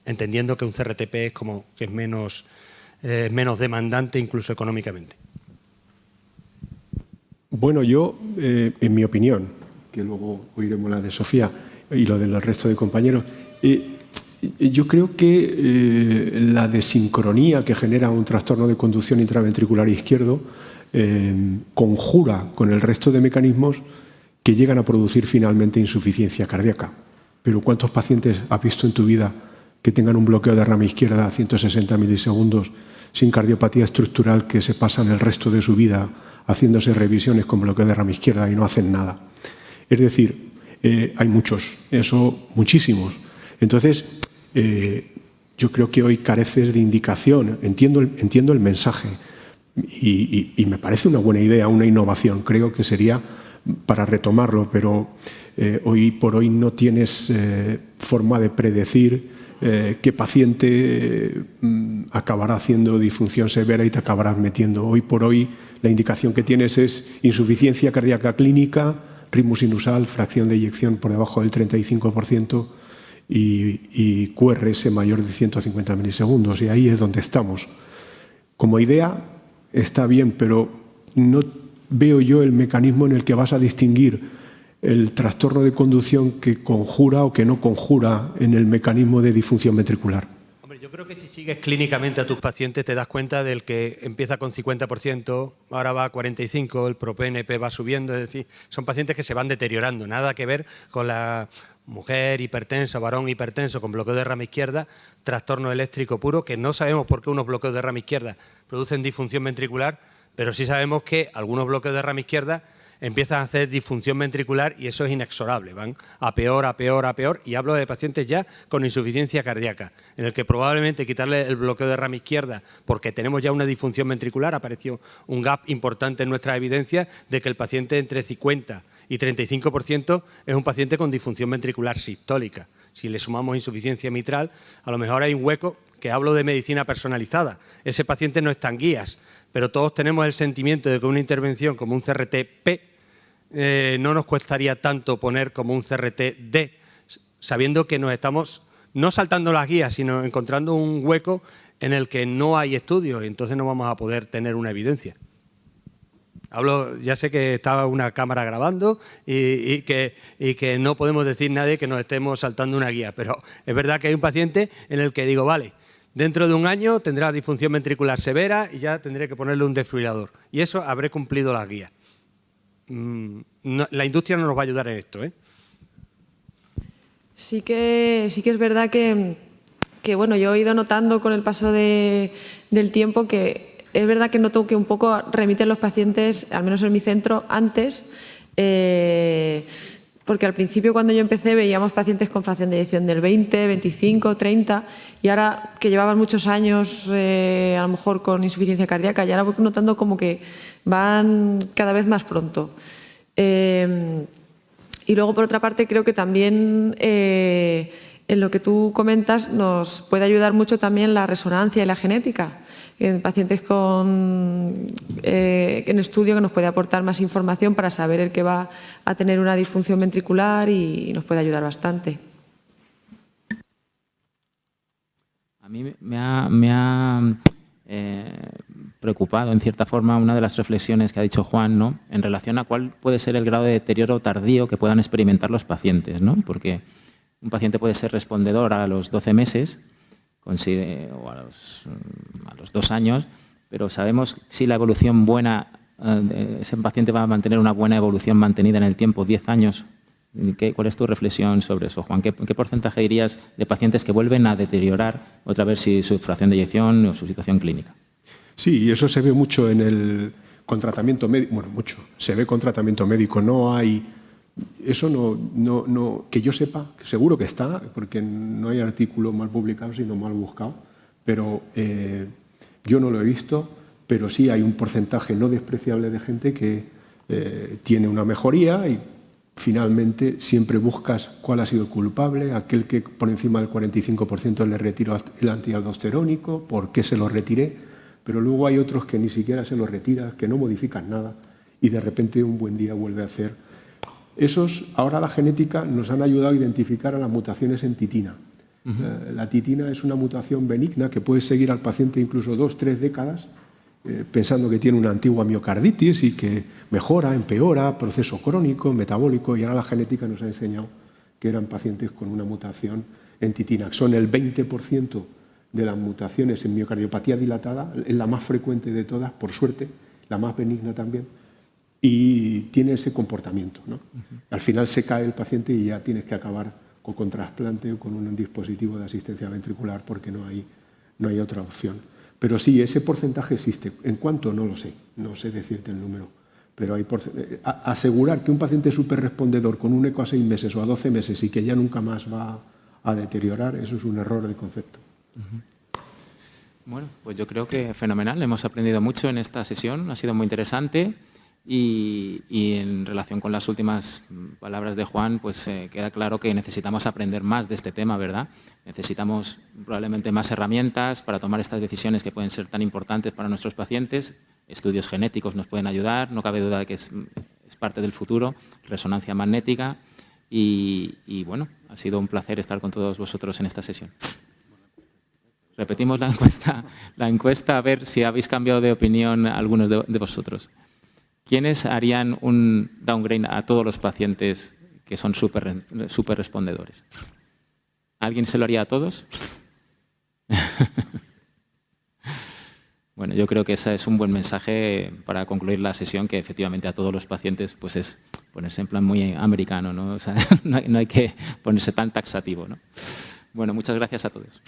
G: Entendiendo que un CRTP es como que es menos demandante incluso económicamente.
D: Bueno, yo, en mi opinión, que luego oiremos la de Sofía y lo del resto de compañeros, yo creo que la desincronía que genera un trastorno de conducción intraventricular izquierdo conjura con el resto de mecanismos que llegan a producir finalmente insuficiencia cardíaca. Pero ¿cuántos pacientes has visto en tu vida que tengan un bloqueo de rama izquierda a 160 milisegundos sin cardiopatía estructural que se pasan el resto de su vida haciéndose revisiones con bloqueo de rama izquierda y no hacen nada? Es decir, hay muchos, muchísimos. Entonces, yo creo que hoy careces de indicación. Entiendo el mensaje y me parece una buena idea, una innovación. Creo que sería para retomarlo, pero hoy por hoy no tienes forma de predecir qué paciente acabará haciendo disfunción severa y te acabarás metiendo. Hoy por hoy la indicación que tienes es insuficiencia cardíaca clínica, ritmo sinusal, fracción de eyección por debajo del 35%, y QRS mayor de 150 milisegundos, y ahí es donde estamos. Como idea está bien, pero no veo yo el mecanismo en el que vas a distinguir el trastorno de conducción que conjura o que no conjura en el mecanismo de disfunción ventricular.
G: Hombre, yo creo que si sigues clínicamente a tus pacientes te das cuenta del que empieza con 50%, ahora va a 45%, el ProPNP va subiendo, es decir, son pacientes que se van deteriorando, nada que ver con la mujer hipertensa, varón hipertenso con bloqueo de rama izquierda, trastorno eléctrico puro, que no sabemos por qué unos bloqueos de rama izquierda producen disfunción ventricular, pero sí sabemos que algunos bloqueos de rama izquierda empiezan a hacer disfunción ventricular y eso es inexorable, van a peor, a peor, a peor, y hablo de pacientes ya con insuficiencia cardíaca, en el que probablemente quitarle el bloqueo de rama izquierda porque tenemos ya una disfunción ventricular, apareció un gap importante en nuestra evidencia de que el paciente entre 50 y 35% es un paciente con disfunción ventricular sistólica. Si le sumamos insuficiencia mitral, a lo mejor hay un hueco, que hablo de medicina personalizada. Ese paciente no está en guías, pero todos tenemos el sentimiento de que una intervención como un CRT-P no nos costaría tanto poner como un CRT-D, sabiendo que nos estamos no saltando las guías, sino encontrando un hueco en el que no hay estudios y entonces no vamos a poder tener una evidencia. Ya sé que estaba una cámara grabando y que no podemos decir nadie que nos estemos saltando una guía, pero es verdad que hay un paciente en el que digo, vale, dentro de un año tendrá disfunción ventricular severa y ya tendré que ponerle un desfibrilador. Y eso habré cumplido las guías. La industria no nos va a ayudar en esto, ¿eh?
B: Sí que es verdad que bueno, yo he ido notando con el paso del tiempo que es verdad que noto que un poco remiten los pacientes, al menos en mi centro, antes, porque al principio cuando yo empecé veíamos pacientes con fracción de eyección del 20, 25, 30 y ahora que llevaban muchos años a lo mejor con insuficiencia cardíaca y ahora voy notando como que van cada vez más pronto. Y luego, por otra parte, creo que también en lo que tú comentas nos puede ayudar mucho también la resonancia y la genética. En pacientes en estudio que nos puede aportar más información para saber el que va a tener una disfunción ventricular y nos puede ayudar bastante.
C: A mí me ha preocupado, en cierta forma, una de las reflexiones que ha dicho Juan, ¿no?, en relación a cuál puede ser el grado de deterioro tardío que puedan experimentar los pacientes, ¿no? Porque un paciente puede ser respondedor a los 12 meses o a los 2 años, pero sabemos si la evolución buena, ese paciente va a mantener una buena evolución mantenida en el tiempo, 10 años. ¿Cuál es tu reflexión sobre eso, Juan? ¿Qué porcentaje dirías de pacientes que vuelven a deteriorar otra vez su fracción de eyección o su situación clínica?
D: Sí, y eso se ve mucho con tratamiento médico. Bueno, mucho. Se ve con tratamiento médico. No hay... Eso no, que yo sepa, que seguro que está, porque no hay artículo mal publicado, sino mal buscado, pero yo no lo he visto, pero sí hay un porcentaje no despreciable de gente que tiene una mejoría y finalmente siempre buscas cuál ha sido el culpable, aquel que por encima del 45% le retiró el antialdosterónico, por qué se lo retiré, pero luego hay otros que ni siquiera se lo retiran, que no modifican nada y de repente un buen día vuelve a hacer. Ahora la genética nos han ayudado a identificar a las mutaciones en titina. La titina es una mutación benigna que puede seguir al paciente incluso 2 o 3 décadas pensando que tiene una antigua miocarditis y que mejora, empeora, proceso crónico, metabólico, y ahora la genética nos ha enseñado que eran pacientes con una mutación en titina. Son el 20% de las mutaciones en miocardiopatía dilatada, es la más frecuente de todas, por suerte, la más benigna también, y tiene ese comportamiento, ¿no? Al final se cae el paciente y ya tienes que acabar con trasplante o con un dispositivo de asistencia ventricular porque no hay otra opción. Pero sí, ese porcentaje existe. ¿En cuánto? No lo sé. No sé decirte el número. Pero asegurar que un paciente superrespondedor con un eco a 6 meses o a 12 meses y que ya nunca más va a deteriorar, eso es un error de concepto.
C: Bueno, pues yo creo que fenomenal. Hemos aprendido mucho en esta sesión. Ha sido muy interesante. Y en relación con las últimas palabras de Juan, pues queda claro que necesitamos aprender más de este tema, ¿verdad? Necesitamos probablemente más herramientas para tomar estas decisiones que pueden ser tan importantes para nuestros pacientes. Estudios genéticos nos pueden ayudar, no cabe duda de que es parte del futuro, resonancia magnética y bueno, ha sido un placer estar con todos vosotros en esta sesión. Repetimos la encuesta a ver si habéis cambiado de opinión algunos de vosotros. ¿Quiénes harían un downgrade a todos los pacientes que son súper respondedores? ¿Alguien se lo haría a todos? Bueno, yo creo que ese es un buen mensaje para concluir la sesión, que efectivamente a todos los pacientes pues es ponerse en plan muy americano, ¿no? O sea, no hay que ponerse tan taxativo, ¿no? Bueno, muchas gracias a todos.